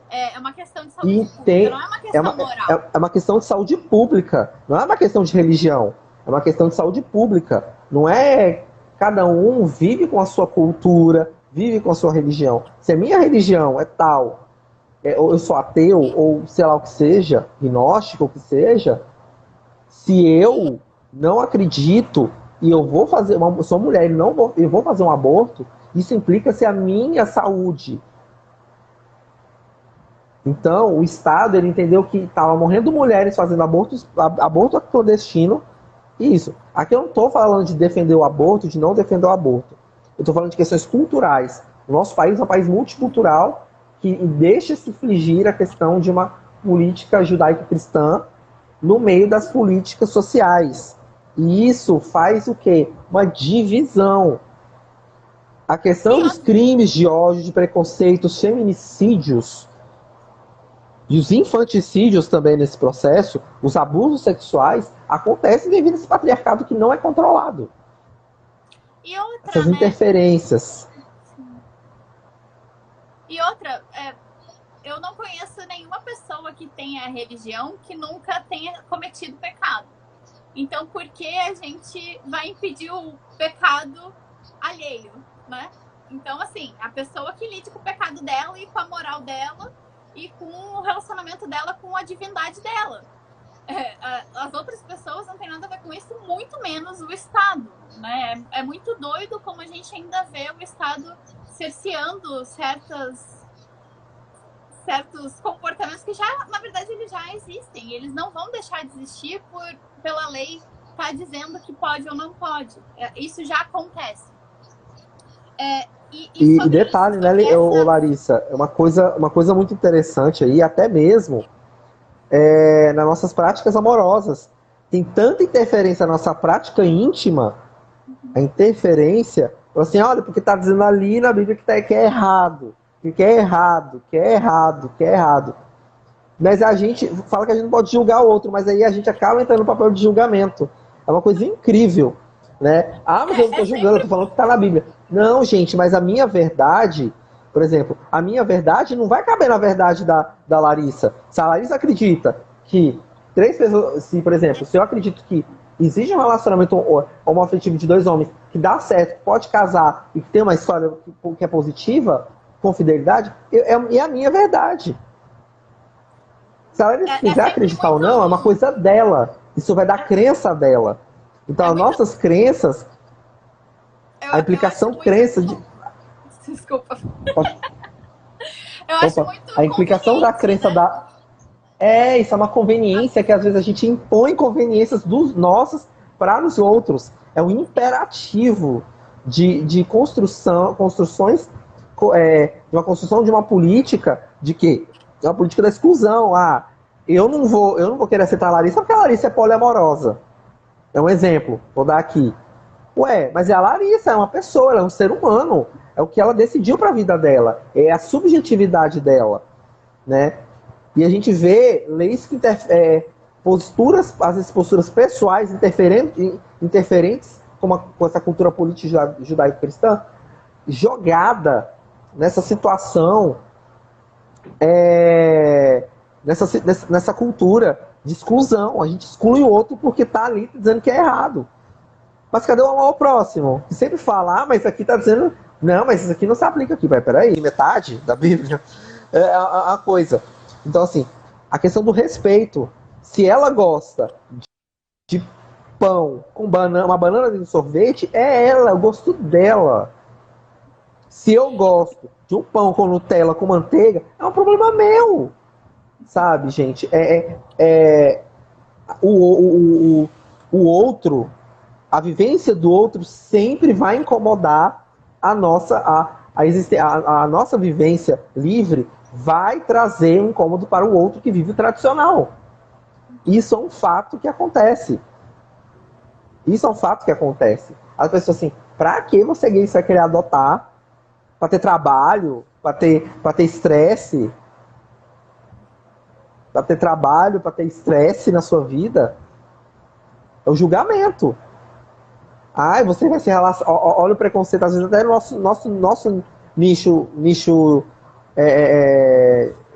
É uma questão de saúde pública, não é uma questão moral. É uma questão de saúde pública, não é uma questão de religião. É uma questão de saúde pública. Não é cada um vive com a sua cultura, vive com a sua religião. Se a minha religião é tal, ou eu sou ateu, ou sei lá o que seja, gnóstico, o que seja, se eu não acredito e eu vou fazer, sou mulher e eu vou fazer um aborto, isso implica-se a minha saúde. Então, o Estado, ele entendeu que estava morrendo mulheres fazendo aborto clandestino, e isso. Aqui eu não estou falando de defender o aborto, de não defender o aborto. Eu estou falando de questões culturais. O nosso país é um país multicultural que deixa-se infligir a questão de uma política judaico-cristã no meio das políticas sociais. E isso faz o quê? Uma divisão. A questão dos crimes de ódio, de preconceitos, feminicídios, e os infanticídios também nesse processo, os abusos sexuais, acontecem devido a esse patriarcado que não é controlado. E outra, essas interferências. E outra, eu não conheço nenhuma pessoa que tenha religião que nunca tenha cometido pecado. Então, por que a gente vai impedir o pecado alheio, né? Então, assim, a pessoa que lide com o pecado dela e com a moral dela e com o relacionamento dela com a divindade dela. As outras pessoas não tem nada a ver com isso, muito menos o Estado, né? É muito doido como a gente ainda vê o Estado cerceando certos comportamentos que já, na verdade, eles já existem. Eles não vão deixar de existir pela lei estar dizendo que pode ou não pode. Isso já acontece. E detalhe, né, Larissa, uma coisa muito interessante aí, até mesmo nas nossas práticas amorosas. Tem tanta interferência na nossa prática íntima, a interferência, assim, olha, porque está dizendo ali na Bíblia que é errado, que é errado, que é errado, que é errado. Mas a gente fala que a gente não pode julgar o outro, mas aí a gente acaba entrando no papel de julgamento. É uma coisa incrível, né? Ah, mas eu não estou julgando, eu estou falando que está na Bíblia. Não, gente, mas a minha verdade, por exemplo, a minha verdade não vai caber na verdade da Larissa. Se a Larissa acredita que 3 pessoas, por exemplo, se eu acredito que existe um relacionamento homoafetivo de 2 homens que dá certo, que pode casar e que tem uma história que é positiva, com fidelidade, é a minha verdade. Se ela quiser acreditar ou não, é uma coisa dela. Isso vai da crença dela. Então, as nossas crenças, a implicação crença de... Desculpa. Eu acho muito a implicação da crença, né? Isso é uma conveniência que às vezes a gente impõe conveniências dos nossos para os outros. É um imperativo de construções, de uma construção de uma política de quê? É uma política da exclusão. Eu não vou querer aceitar a Larissa porque a Larissa é poliamorosa. É um exemplo, vou dar aqui. Mas é a Larissa, é uma pessoa, ela é um ser humano. É o que ela decidiu para a vida dela. É a subjetividade dela, né? E a gente vê leis que posturas, às vezes posturas pessoais interferentes com essa cultura política judaico-cristã, jogada nessa situação, nessa cultura de exclusão. A gente exclui o outro porque está ali dizendo que é errado. Mas cadê o amor ao próximo? E sempre fala, mas isso aqui está dizendo... Não, mas isso aqui não se aplica aqui. Peraí, metade da Bíblia é a coisa. Então, assim, a questão do respeito. Se ela gosta de pão com uma banana de sorvete, é ela, é o gosto dela. Se eu gosto de um pão com Nutella, com manteiga, é um problema meu. Sabe, gente? O outro, a vivência do outro sempre vai incomodar a nossa vivência livre, vai trazer um incômodo para o outro que vive o tradicional. Isso é um fato que acontece. As pessoas assim, pra que você gay vai querer adotar? Pra ter trabalho? Pra ter estresse? Pra ter trabalho, pra ter estresse na sua vida? É o julgamento. Você vai se relacionar... Olha o preconceito, às vezes até no nosso nicho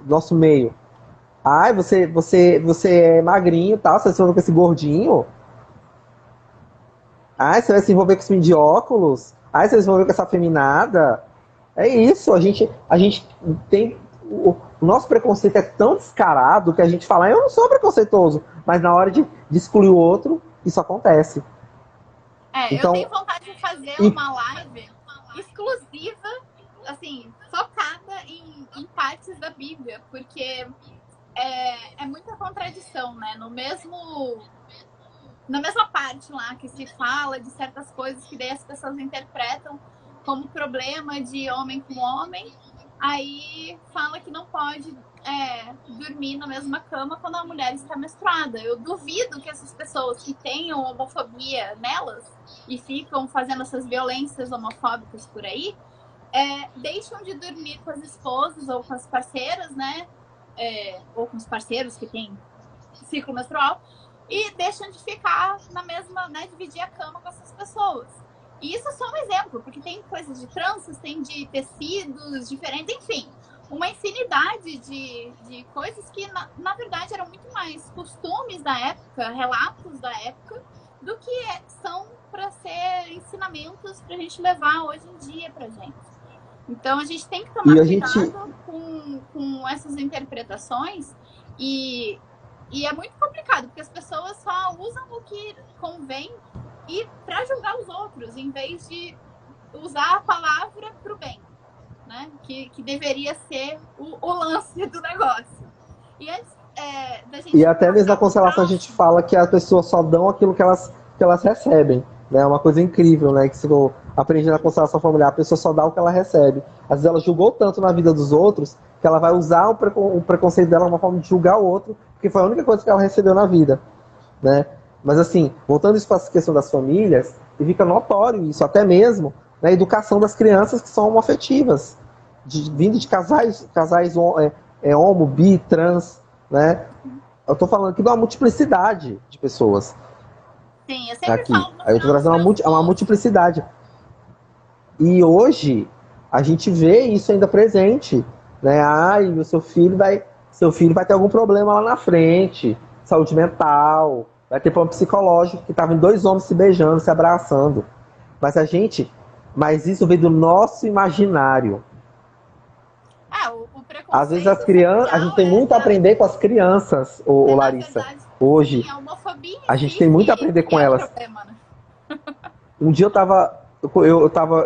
nosso meio. Você é magrinho e tal, você se envolve com esse gordinho. Você vai se envolver com esse menino de óculos. Você vai se envolver com essa feminada. É isso, a gente tem. O nosso preconceito é tão descarado que a gente fala, eu não sou preconceituoso, mas na hora de excluir o outro, isso acontece. Eu tenho Então, vontade de fazer e, uma live exclusiva, assim, focada em partes da Bíblia, porque é muita contradição, né? Na mesma parte lá que se fala de certas coisas que daí as pessoas interpretam como problema de homem com homem, aí fala que não pode dormir na mesma cama quando a mulher está menstruada. Eu duvido que essas pessoas que tenham homofobia nelas e ficam fazendo essas violências homofóbicas por aí, deixam de dormir com as esposas ou com as parceiras, né? Ou com os parceiros que têm ciclo menstrual, e deixam de ficar na mesma, né, dividir a cama com essas pessoas. E isso é só um exemplo, porque tem coisas de tranças, tem de tecidos diferentes, enfim, uma infinidade de coisas que, na verdade, eram muito mais costumes da época, relatos da época, do que são para ser ensinamentos para a gente levar hoje em dia para gente. Então, a gente tem que tomar cuidado com essas interpretações e é muito complicado, porque as pessoas só usam o que convém e para julgar os outros, em vez de usar a palavra para o bem, né? Que deveria ser o lance do negócio. E antes da gente... e até mesmo na constelação a gente fala que as pessoas só dão aquilo que elas recebem. Né? É uma coisa incrível, né? Que se eu aprendi na constelação familiar, a pessoa só dá o que ela recebe. Às vezes ela julgou tanto na vida dos outros que ela vai usar o preconceito dela uma forma de julgar o outro, porque foi a única coisa que ela recebeu na vida. Né? Mas assim, voltando isso para a questão das famílias, e fica notório isso, até mesmo na educação das crianças que são homoafetivas, vindo de casais homo, bi, trans, né? Eu tô falando aqui de uma multiplicidade de pessoas. Sim, eu sempre aqui. falo no Aí eu tô trazendo uma multiplicidade. E hoje a gente vê isso ainda presente, né? Ai, o seu filho vai ter algum problema lá na frente, saúde mental, vai ter problema psicológico, que estavam dois homens se beijando, se abraçando. Mas isso veio do nosso imaginário. O preconceito Às vezes as crianças, a gente tem muito a aprender com as crianças, o Larissa. Verdade, hoje, sim, a homofobia a gente tem muito a aprender com elas. Problema, né? Um dia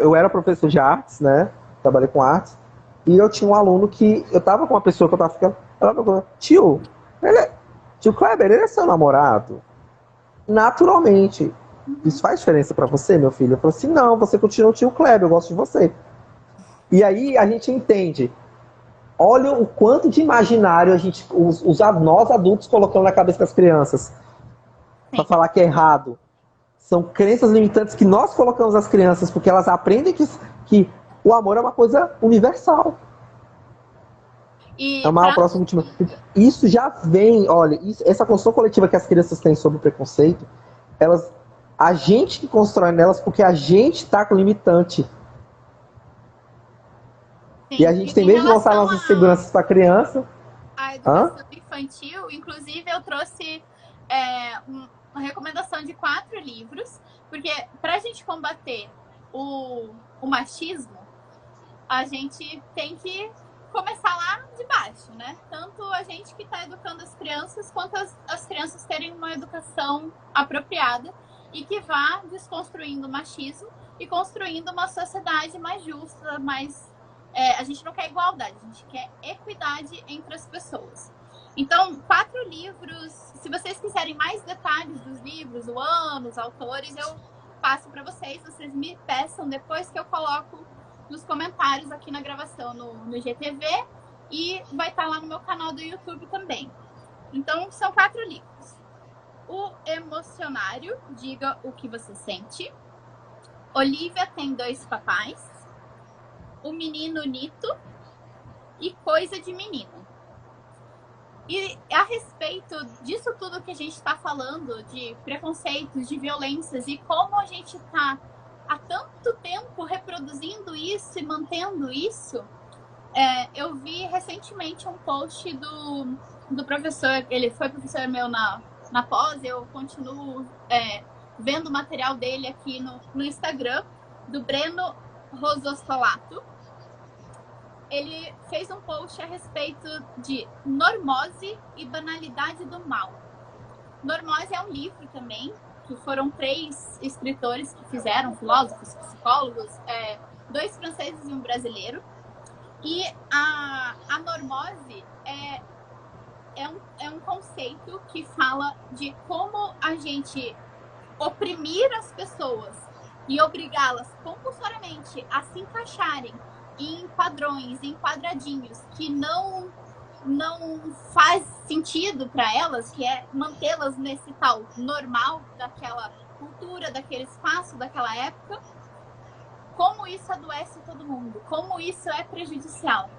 eu era professor de artes, né? Trabalhei com artes. E eu tinha um aluno que eu tava com uma pessoa que eu tava ficando. Ela falou, tio Kleber, ele é seu namorado? Naturalmente. Isso faz diferença pra você, meu filho? Eu falei assim, não, você continua o tio Kleber, eu gosto de você. E aí a gente entende. Olha o quanto de imaginário nós adultos colocamos na cabeça das crianças. Para falar que é errado. São crenças limitantes que nós colocamos às crianças, porque elas aprendem que o amor é uma coisa universal. Amar o próximo último. Isso já vem, olha, essa construção coletiva que as crianças têm sobre o preconceito, a gente que constrói nelas porque a gente está com limitante. Sim, e a gente tem medo de mostrar nossas inseguranças para a criança. A educação infantil, inclusive eu trouxe uma recomendação de 4 livros, porque para a gente combater o machismo, a gente tem que começar lá de baixo, né? Tanto a gente que está educando as crianças, quanto as crianças terem uma educação apropriada e que vá desconstruindo o machismo e construindo uma sociedade mais justa, mais... a gente não quer igualdade, a gente quer equidade entre as pessoas. Então, 4 livros. Se vocês quiserem mais detalhes dos livros, o ano, os autores, eu passo para vocês. Vocês me peçam depois que eu coloco nos comentários aqui na gravação no GTV e vai estar lá no meu canal do YouTube também. Então, são 4 livros. O Emocionário, Diga o que você sente. Olivia tem 2 papais. O Menino Nito e Coisa de Menino. E a respeito disso tudo que a gente está falando, de preconceitos, de violências, e como a gente está há tanto tempo reproduzindo isso e mantendo isso, eu vi recentemente um post do professor, ele foi professor meu na pós, eu continuo vendo o material dele aqui no Instagram, do Breno Rosostolato. ele fez um post a respeito de normose e banalidade do mal. Normose é um livro também, que foram 3 escritores que fizeram, filósofos, psicólogos, 2 franceses e um brasileiro. E a normose é um conceito que fala de como a gente oprimir as pessoas e obrigá-las compulsoriamente a se encaixarem em padrões, em quadradinhos que não faz sentido para elas, que é mantê-las nesse tal normal daquela cultura, daquele espaço, daquela época. Como isso adoece todo mundo, como isso é prejudicial.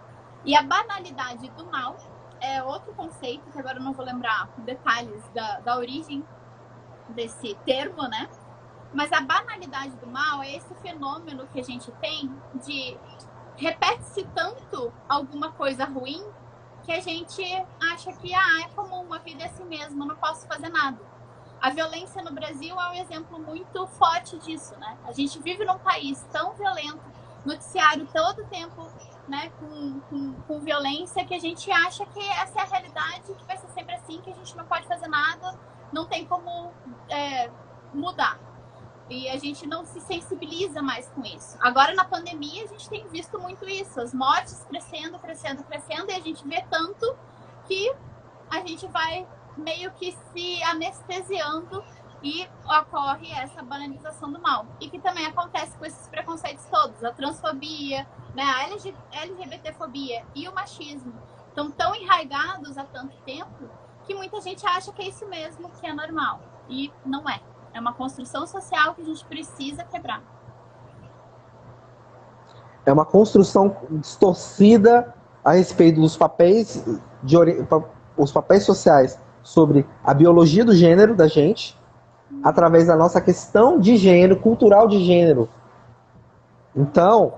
E a banalidade do mal é outro conceito, que agora eu não vou lembrar detalhes da origem desse termo, né? Mas a banalidade do mal é esse fenômeno que a gente tem de repete-se tanto alguma coisa ruim que a gente acha que é comum, a vida é assim mesmo, não posso fazer nada. A violência no Brasil é um exemplo muito forte disso, né? A gente vive num país tão violento, noticiário todo o tempo, né, com violência, que a gente acha que essa é a realidade, que vai ser sempre assim, que a gente não pode fazer nada, não tem como mudar. E a gente não se sensibiliza mais com isso. Agora, na pandemia, a gente tem visto muito isso. As mortes crescendo, crescendo, crescendo. E a gente vê tanto que a gente vai meio que se anestesiando e ocorre essa banalização do mal. E que também acontece com esses preconceitos todos. A transfobia, né, a LGBTfobia e o machismo estão tão enraigados há tanto tempo que muita gente acha que é isso mesmo, que é normal. E não é. É uma construção social que a gente precisa quebrar. É uma construção distorcida a respeito dos papéis os papéis sociais sobre a biologia do gênero da gente, através da nossa questão de gênero, cultural de gênero. Então,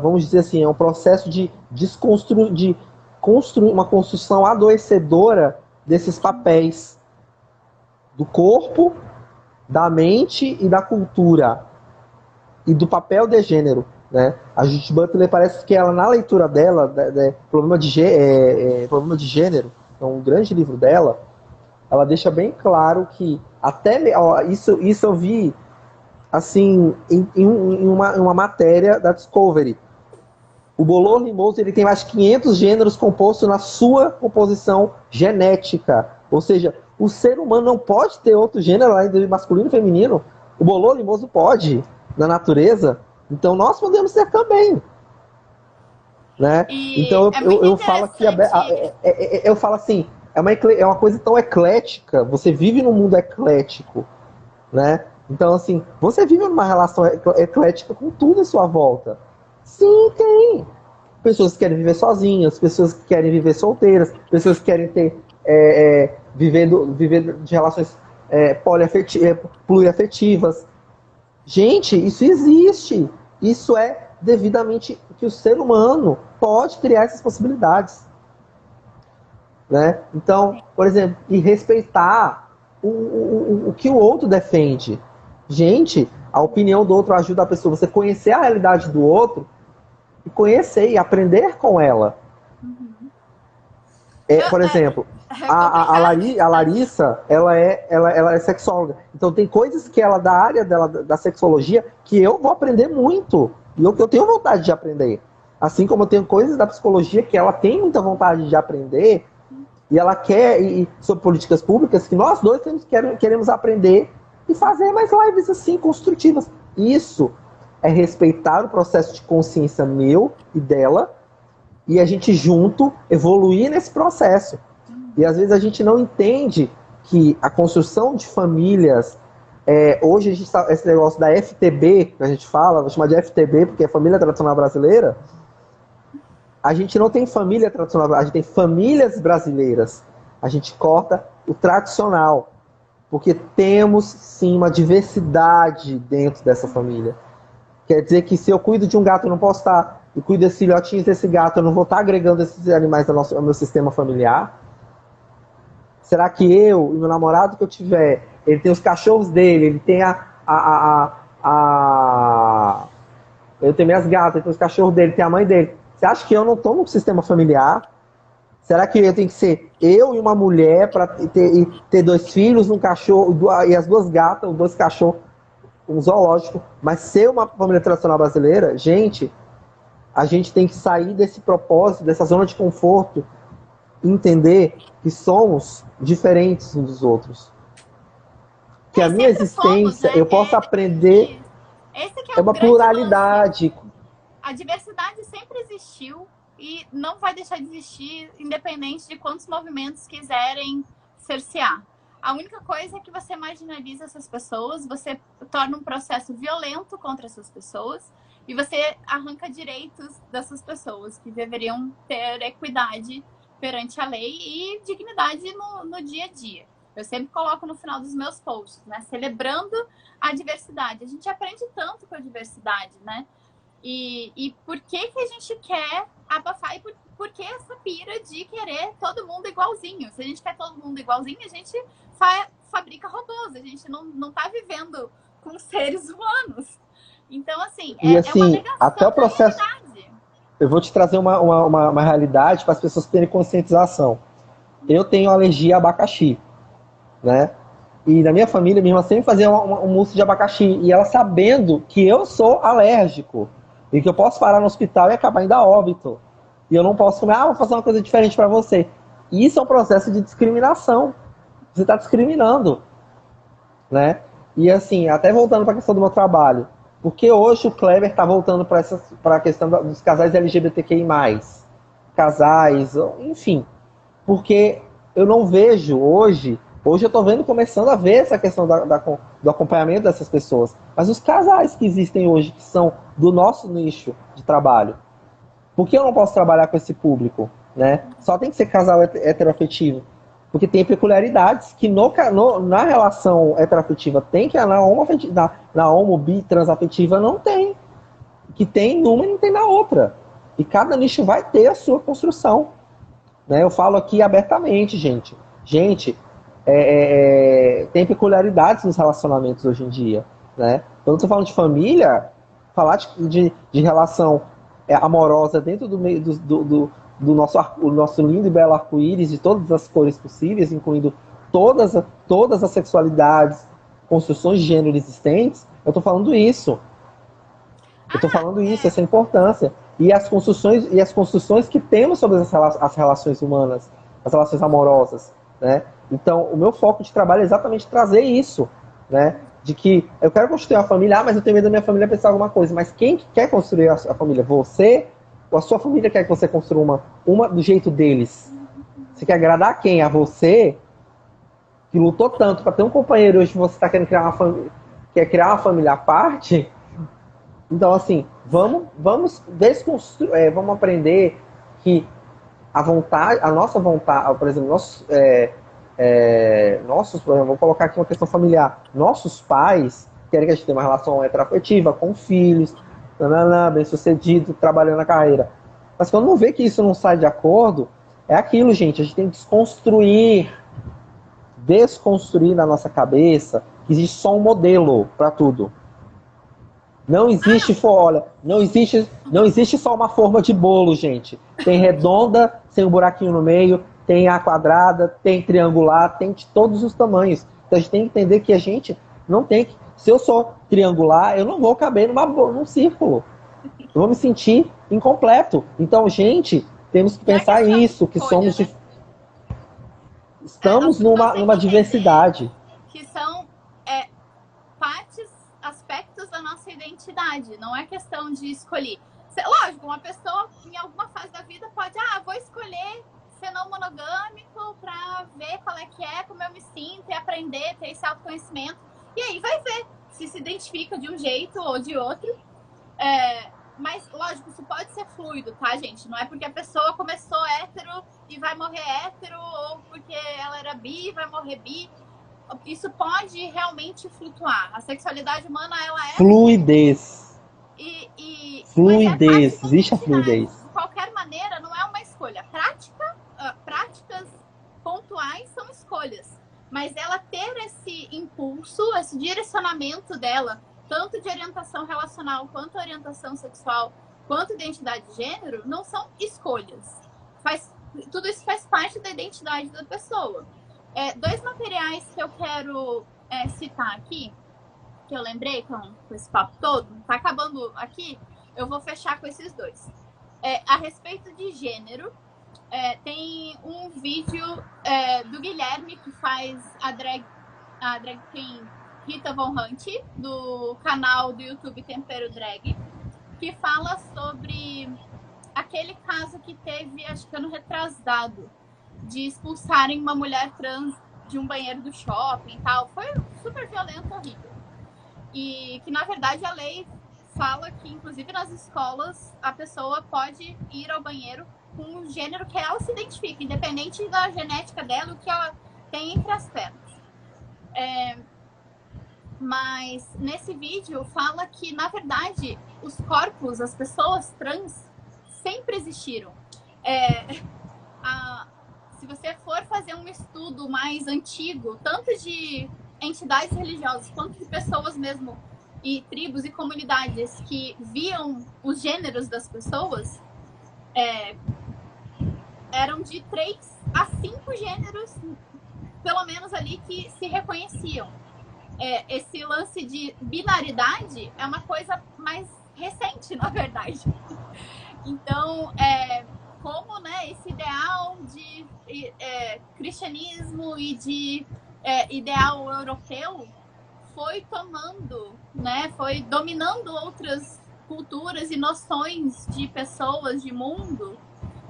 vamos dizer assim, é um processo de construir uma construção adoecedora desses papéis do corpo, da mente e da cultura e do papel de gênero, né? A Judith Butler, parece que ela, na leitura dela, Problema de Gênero, é um grande livro dela, ela deixa bem claro que isso eu vi assim em uma matéria da Discovery. O bolor limoso, ele tem mais de 500 gêneros compostos na sua composição genética. Ou seja, o ser humano não pode ter outro gênero além do masculino e feminino. O bolor limoso pode, na natureza. Então nós podemos ter também. Né? Então eu falo que eu falo assim, é uma coisa tão eclética. Você vive num mundo eclético, né? Então assim, você vive numa relação eclética com tudo em sua volta. Sim, tem. Pessoas que querem viver sozinhas, pessoas que querem viver solteiras, pessoas que querem viver de relações pluriafetivas. Gente, isso existe. Isso é devidamente que o ser humano pode criar essas possibilidades. Né? Então, por exemplo, e respeitar o que o outro defende. Gente, a opinião do outro ajuda a pessoa. Você conhecer a realidade do outro e conhecer e aprender com ela. Por exemplo, a Larissa, ela é sexóloga. Então tem coisas que ela, da área dela, da sexologia, que eu vou aprender muito. E eu tenho vontade de aprender. Assim como eu tenho coisas da psicologia que ela tem muita vontade de aprender. E ela quer, sobre políticas públicas, que nós dois queremos aprender e fazer mais lives assim, construtivas. Isso é respeitar o processo de consciência meu e dela, e a gente junto evoluir nesse processo. E às vezes a gente não entende que a construção de famílias, hoje a gente tá, esse negócio da FTB, que a gente fala, vou chamar de FTB porque é Família Tradicional Brasileira, a gente não tem família tradicional, a gente tem famílias brasileiras. A gente corta o tradicional, porque temos sim uma diversidade dentro dessa família. Quer dizer que se eu cuido de um gato, eu não posso estar, e cuido desses filhotinhos desse gato, eu não vou estar agregando esses animais ao meu sistema familiar? Será que eu e meu namorado que eu tiver, ele tem os cachorros dele, ele tem eu tenho minhas gatas, eu tenho os cachorros dele, tem a mãe dele. Você acha que eu não estou no sistema familiar? Será que eu tenho que ser eu e uma mulher para ter dois filhos, um cachorro e as duas gatas, os dois cachorros, um zoológico, mas ser uma família tradicional brasileira? Gente, a gente tem que sair desse propósito, dessa zona de conforto, e entender que somos diferentes uns dos outros. Que a minha existência, né? Eu posso aprender, esse que é uma pluralidade. Lance. A diversidade sempre existiu e não vai deixar de existir, independente de quantos movimentos quiserem cercear. A única coisa é que você marginaliza essas pessoas, você torna um processo violento contra essas pessoas e você arranca direitos dessas pessoas que deveriam ter equidade perante a lei e dignidade no dia a dia. Eu sempre coloco no final dos meus posts, né? Celebrando a diversidade. A gente aprende tanto com a diversidade, né? E por que a gente quer abafar? E por que essa pira de querer todo mundo igualzinho? Se a gente quer todo mundo igualzinho, a gente fabrica robôs. A gente não tá vivendo com seres humanos. Então, assim, e, assim, é uma negação até o processo. da realidade. Eu vou te trazer uma realidade para as pessoas terem conscientização. Eu tenho alergia a abacaxi, né? E na minha família, minha irmã sempre fazia um mousse de abacaxi. E ela sabendo que eu sou alérgico. E que eu posso parar no hospital e acabar indo a óbito. E eu não posso comer, vou fazer uma coisa diferente para você. E isso é um processo de discriminação. Você está discriminando, né? E assim, até voltando para a questão do meu trabalho. Porque hoje o Kleber está voltando para a questão dos casais LGBTQI+. Casais, enfim. Porque eu não vejo hoje eu estou vendo, começando a ver essa questão do acompanhamento dessas pessoas. Mas os casais que existem hoje, que são do nosso nicho de trabalho, por que eu não posso trabalhar com esse público? Né? Só tem que ser casal heteroafetivo. Porque tem peculiaridades que na relação heteroafetiva tem, que na homo, bi, transafetiva não tem. Que tem numa e não tem na outra. E cada nicho vai ter a sua construção. Né? Eu falo aqui abertamente, gente. Tem peculiaridades nos relacionamentos hoje em dia, né? Quando eu estou falando de família, falar de relação amorosa dentro do meio do nosso lindo e belo arco-íris de todas as cores possíveis, incluindo todas as sexualidades, construções de gênero existentes, eu estou falando isso. Essa importância. E as construções que temos sobre as relações humanas, as relações amorosas, né? Então, o meu foco de trabalho é exatamente trazer isso, né? De que eu quero construir uma família, mas eu tenho medo da minha família pensar alguma coisa. Mas quem quer construir a família? Você? Ou a sua família quer que você construa uma do jeito deles? Você quer agradar quem? A você? Que lutou tanto para ter um companheiro, hoje você está querendo criar uma família à parte? Então, assim, vamos aprender que a nossa vontade, por exemplo, vou colocar aqui uma questão familiar. Nossos pais querem que a gente tenha uma relação heteroafetiva com filhos, bem sucedido, trabalhando na carreira. Mas quando não vê que isso não sai de acordo, é aquilo, gente. A gente tem que desconstruir na nossa cabeça que existe só um modelo para tudo. Não existe não existe só uma forma de bolo, gente. Tem redonda, sem um buraquinho no meio, tem a quadrada, tem triangular, tem de todos os tamanhos. Então a gente tem que entender que a gente não tem que... Se eu sou triangular, eu não vou caber num círculo. Eu vou me sentir incompleto. Então, gente, temos que pensar isso, que somos... Né? Estamos numa diversidade. Que são aspectos da nossa identidade. Não é questão de escolher. Lógico, uma pessoa em alguma fase da vida pode... vou escolher ser não monogâmico para ver qual é que é, como eu me sinto e aprender, ter esse autoconhecimento. E aí vai ver se identifica de um jeito ou de outro. Mas, lógico, isso pode ser fluido, tá, gente? Não é porque a pessoa começou hétero e vai morrer hétero, ou porque ela era bi e vai morrer bi. Isso pode realmente flutuar. A sexualidade humana, ela é... Fluidez. Fluidez. Existe a fluidez. De qualquer maneira, não é uma escolha. Práticas pontuais são escolhas. Mas ela ter esse impulso, esse direcionamento dela tanto de orientação relacional, quanto orientação sexual, quanto identidade de gênero, não são escolhas. Tudo isso faz parte da identidade da pessoa. Dois materiais que eu quero citar aqui, que eu lembrei com esse papo todo, tá acabando aqui, eu vou fechar com esses dois. A respeito de gênero, tem um vídeo do Guilherme, que faz a drag queen Rita Von Hunt, do canal do YouTube Tempero Drag, que fala sobre aquele caso que teve, acho que ano retrasado, de expulsarem uma mulher trans de um banheiro do shopping e tal. Foi super violento, horrível. E que, na verdade, a lei fala que, inclusive nas escolas, a pessoa pode ir ao banheiro com o gênero que ela se identifica, independente da genética dela, o que ela tem entre as pernas. Mas nesse vídeo fala que, na verdade, os corpos, as pessoas trans, sempre existiram. Se você for fazer um estudo mais antigo, tanto de entidades religiosas quanto de pessoas mesmo, e tribos e comunidades que viam os gêneros das pessoas, eram de 3 a 5 gêneros, pelo menos ali, que se reconheciam. Esse lance de binaridade é uma coisa mais recente, na verdade. Então, como, né, esse ideal de cristianismo e de ideal europeu foi tomando, né, foi dominando outras culturas e noções de pessoas, de mundo,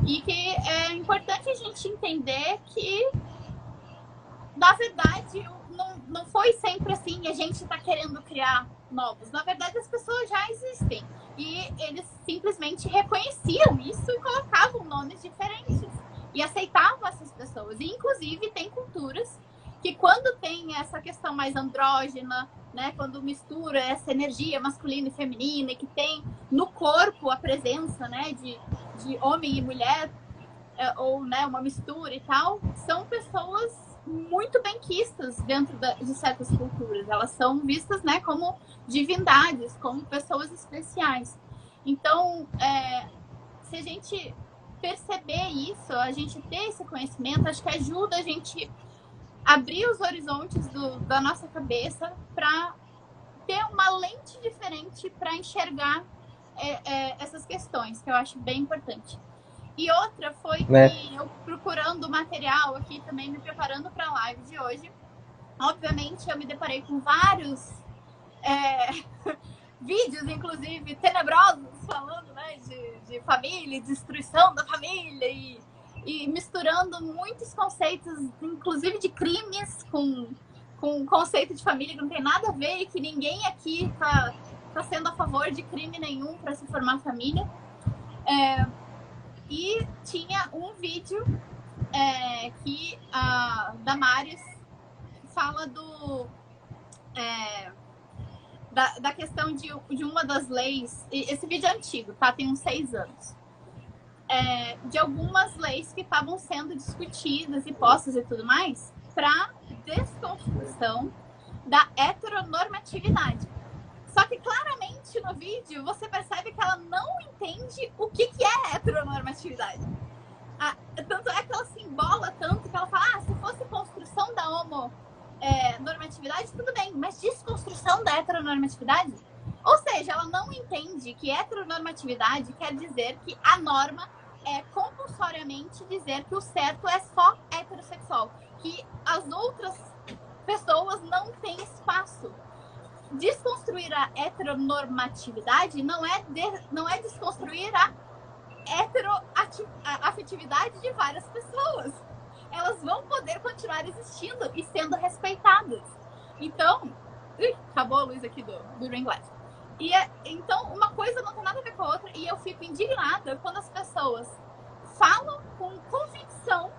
e que é importante a gente entender que, na verdade, não foi sempre assim, a gente está querendo criar novos. Na verdade, as pessoas já existem. E eles simplesmente reconheciam isso e colocavam nomes diferentes. E aceitavam essas pessoas. E, inclusive, tem culturas que, quando tem essa questão mais andrógena, né, quando mistura essa energia masculina e feminina, e que tem no corpo a presença, né, de homem e mulher, ou, né, uma mistura e tal, são pessoas muito benquistas dentro de certas culturas. Elas são vistas, né, como divindades, como pessoas especiais. Então, se a gente perceber isso, a gente ter esse conhecimento, acho que ajuda a gente abrir os horizontes da nossa cabeça para ter uma lente diferente para enxergar essas questões, que eu acho bem importante. E outra foi que eu, procurando material aqui também, me preparando para a live de hoje, obviamente eu me deparei com vários vídeos, inclusive tenebrosos, falando, né, de família, destruição da família, e misturando muitos conceitos, inclusive de crimes, com conceito de família que não tem nada a ver, e que ninguém aqui tá sendo a favor de crime nenhum para se formar família. E tinha um vídeo que a Damares fala da questão de uma das leis. Esse vídeo é antigo, tá? Tem uns 6 anos. De algumas leis que estavam sendo discutidas e postas e tudo mais para desconstrução da heteronormatividade. Só que claramente no vídeo você percebe que ela não entende o que é heteronormatividade. Tanto é que ela se embola tanto que ela fala, se fosse construção da homonormatividade, tudo bem, mas desconstrução da heteronormatividade? Ou seja, ela não entende que heteronormatividade quer dizer que a norma é compulsoriamente dizer que o certo é só heterossexual, que as outras pessoas não têm espaço. Desconstruir a heteronormatividade não é desconstruir a heteroafetividade de várias pessoas. Elas vão poder continuar existindo e sendo respeitadas. Então, acabou a luz aqui do ring light. Então, uma coisa não tem nada a ver com a outra, e eu fico indignada quando as pessoas falam com convicção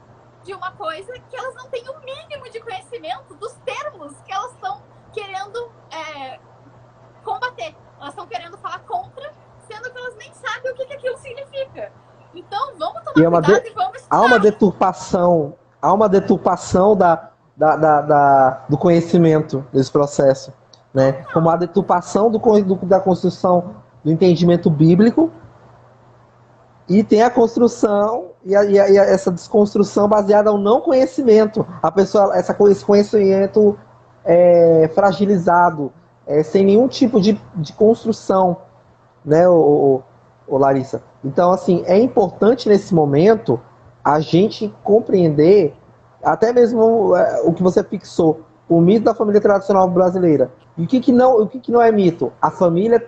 de uma coisa que elas não têm o mínimo de conhecimento dos termos que elas estão querendo combater. Elas estão querendo falar contra, sendo que elas nem sabem o que aquilo significa. Então, vamos tomar cuidado e vamos estudar. Há uma deturpação do conhecimento desse processo. né? Como a deturpação da construção do entendimento bíblico, e tem a construção essa desconstrução baseada no não conhecimento. A pessoa, esse conhecimento fragilizado, sem nenhum tipo de construção, né, o Larissa? Então, assim, é importante nesse momento a gente compreender, até mesmo o que você fixou, o mito da família tradicional brasileira. E o que não é mito? A família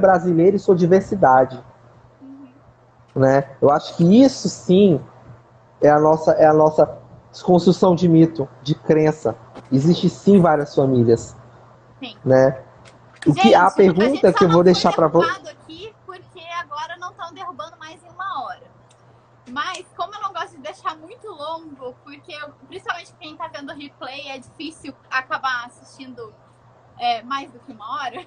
brasileira e sua diversidade. Né? Eu acho que isso sim é a nossa desconstrução de mito, de crença. Existe sim várias famílias. Sim. Né? A pergunta que eu vou deixar para você aqui porque agora não estão derrubando mais em 1 hora. Mas como eu não gosto de deixar muito longo, porque principalmente quem está vendo o replay é difícil acabar assistindo mais do que 1 hora.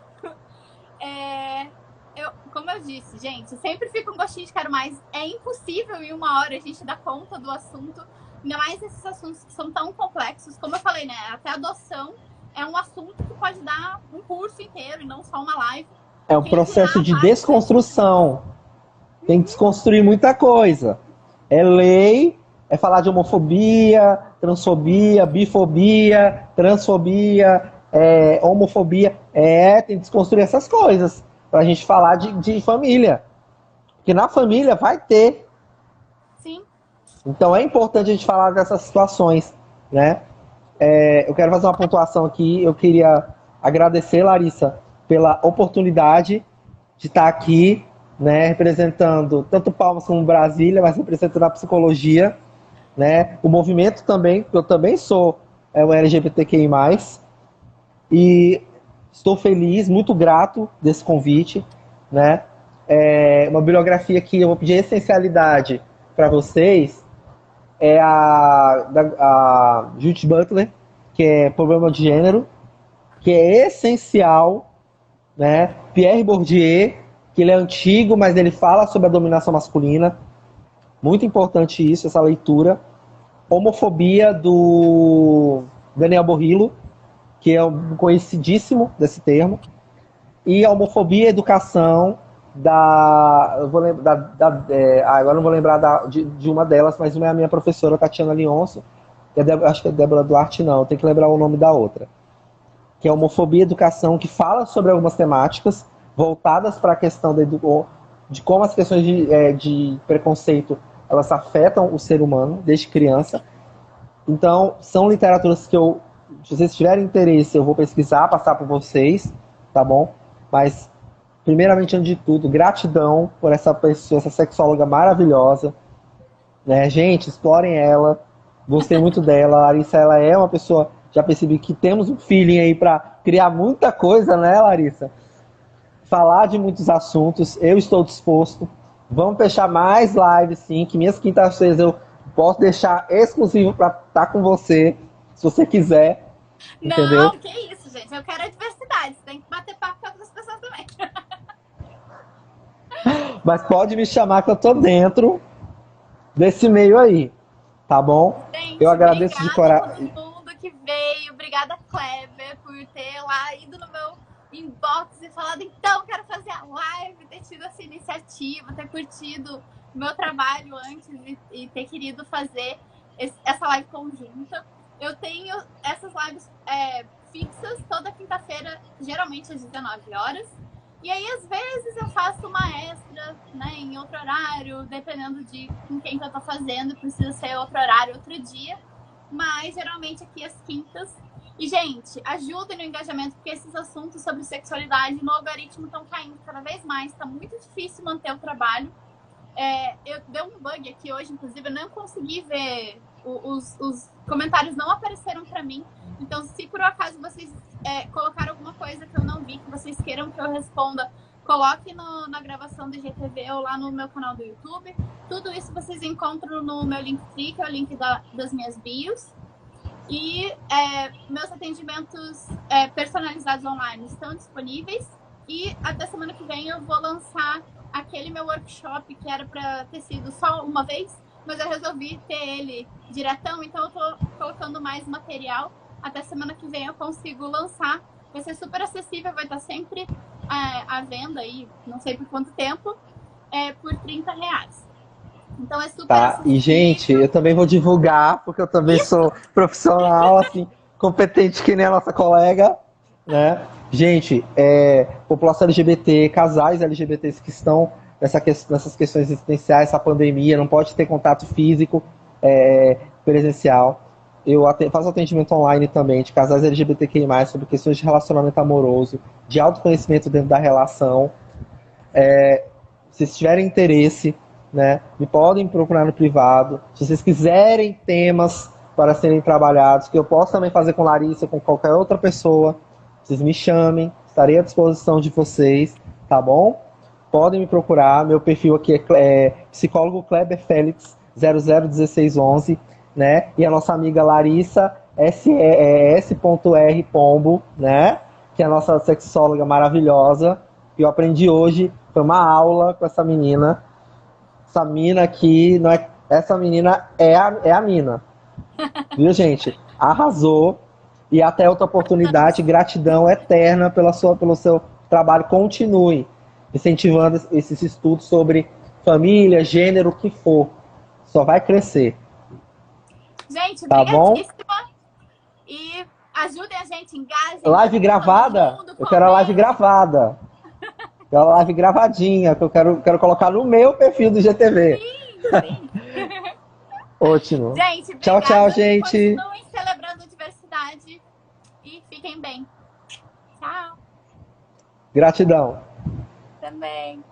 Como eu disse, gente, sempre fica um gostinho de quero mais. É impossível em 1 hora a gente dar conta do assunto, ainda mais esses assuntos que são tão complexos. Como eu falei, né? Até adoção é um assunto que pode dar um curso inteiro e não só uma live. É um processo de desconstrução. Tem que desconstruir muita coisa. É lei, é falar de homofobia, transfobia, bifobia, transfobia, homofobia. Tem que desconstruir essas coisas pra gente falar de família. Porque na família vai ter. Sim. Então é importante a gente falar dessas situações, né? Eu quero fazer uma pontuação aqui. Eu queria agradecer, Larissa, pela oportunidade de estar aqui, né, representando tanto Palmas como Brasília, mas representando a psicologia, né? O movimento também, porque eu também sou o LGBTQI+. E estou feliz, muito grato desse convite, né? Uma bibliografia que eu vou pedir essencialidade para vocês é a Judith Butler, que é Problema de Gênero, que é essencial, né? Pierre Bourdieu, que ele é antigo, mas ele fala sobre a dominação masculina. Muito importante isso, essa leitura. Homofobia, do Daniel Bourrillo, que é um conhecidíssimo desse termo. E a Homofobia e Educação, agora não vou lembrar de uma delas, mas uma é a minha professora, Tatiana Leonço. Acho que é Débora Duarte, não, tem que lembrar o nome da outra. Que é Homofobia e Educação, que fala sobre algumas temáticas voltadas para a questão de como as questões de preconceito elas afetam o ser humano desde criança. Então, são literaturas que se vocês tiverem interesse, eu vou pesquisar, passar para vocês, tá bom? Mas, primeiramente, antes de tudo, gratidão por essa pessoa, essa sexóloga maravilhosa. Né? Gente, explorem ela. Gostei muito dela. A Larissa, ela é uma pessoa... Já percebi que temos um feeling aí para criar muita coisa, né, Larissa? Falar de muitos assuntos. Eu estou disposto. Vamos fechar mais lives, sim, que minhas quintas-feiras eu posso deixar exclusivo para estar com você, se você quiser. Entendeu? Não, que isso, gente. Eu quero a diversidade. Você tem que bater papo com outras pessoas também. Mas pode me chamar que eu tô dentro desse meio aí, tá bom? Gente, eu agradeço de coração. Obrigada a todo mundo que veio. Obrigada, Kleber, por ter lá ido no meu inbox e falado, então, quero fazer a live, ter tido essa iniciativa, ter curtido o meu trabalho antes e ter querido fazer essa live conjunta. Eu tenho essas lives fixas toda quinta-feira, geralmente às 19 horas. E aí, às vezes, eu faço uma extra, né, em outro horário, dependendo de com quem que eu tô fazendo, precisa ser outro horário, outro dia. Mas, geralmente, aqui às quintas. E, gente, ajudem no engajamento, porque esses assuntos sobre sexualidade no algoritmo estão caindo cada vez mais. Tá muito difícil manter o trabalho. Eu dei um bug aqui hoje, inclusive, eu não consegui ver, os comentários não apareceram para mim. Então, se por acaso vocês colocaram alguma coisa que eu não vi, que vocês queiram que eu responda, coloque na gravação do IGTV ou lá no meu canal do YouTube. Tudo isso vocês encontram no meu Linktree, que é o link das minhas bios. E meus atendimentos personalizados online estão disponíveis. E até semana que vem eu vou lançar aquele meu workshop que era para ter sido só uma vez, mas eu resolvi ter ele diretão, então eu tô colocando mais material. Até semana que vem eu consigo lançar Vai ser super acessível, vai estar sempre à venda aí, não sei por quanto tempo, por R$ 30. Então é super Tá? E, gente, acessível. eu também vou divulgar, porque eu também sou profissional, assim, competente que nem a nossa colega, né? Gente, população LGBT, casais LGBTs que estão nessas questões existenciais, essa pandemia, não pode ter contato físico, presencial. Eu faço atendimento online também de casais LGBTQI+, sobre questões de relacionamento amoroso, de autoconhecimento dentro da relação. Se vocês tiverem interesse, né, me podem procurar no privado. Se vocês quiserem temas para serem trabalhados, que eu posso também fazer com Larissa, com qualquer outra pessoa, vocês me chamem, estarei à disposição de vocês, tá bom? Podem me procurar, meu perfil aqui é psicólogo Kleber Félix 001611, né? E a nossa amiga Larissa S.R. Pombo, né? Que é a nossa sexóloga maravilhosa. Que eu aprendi hoje, foi uma aula com essa menina. Essa mina aqui, não é, essa menina é a mina. Viu, gente? Arrasou. E até outra oportunidade, gratidão eterna pelo seu trabalho. Continue incentivando esses estudos sobre família, gênero, o que for. Só vai crescer. Gente, Tá bom? brigadíssima. E ajudem a gente, engajem. Live gravada? Eu quero a live gravada. Quero a live gravadinha, que eu quero colocar no meu perfil do GTV. Sim. Ótimo. Gente, tchau, obrigada. tchau, gente. Continuem celebrando a diversidade e fiquem bem. Tchau. Gratidão. Também.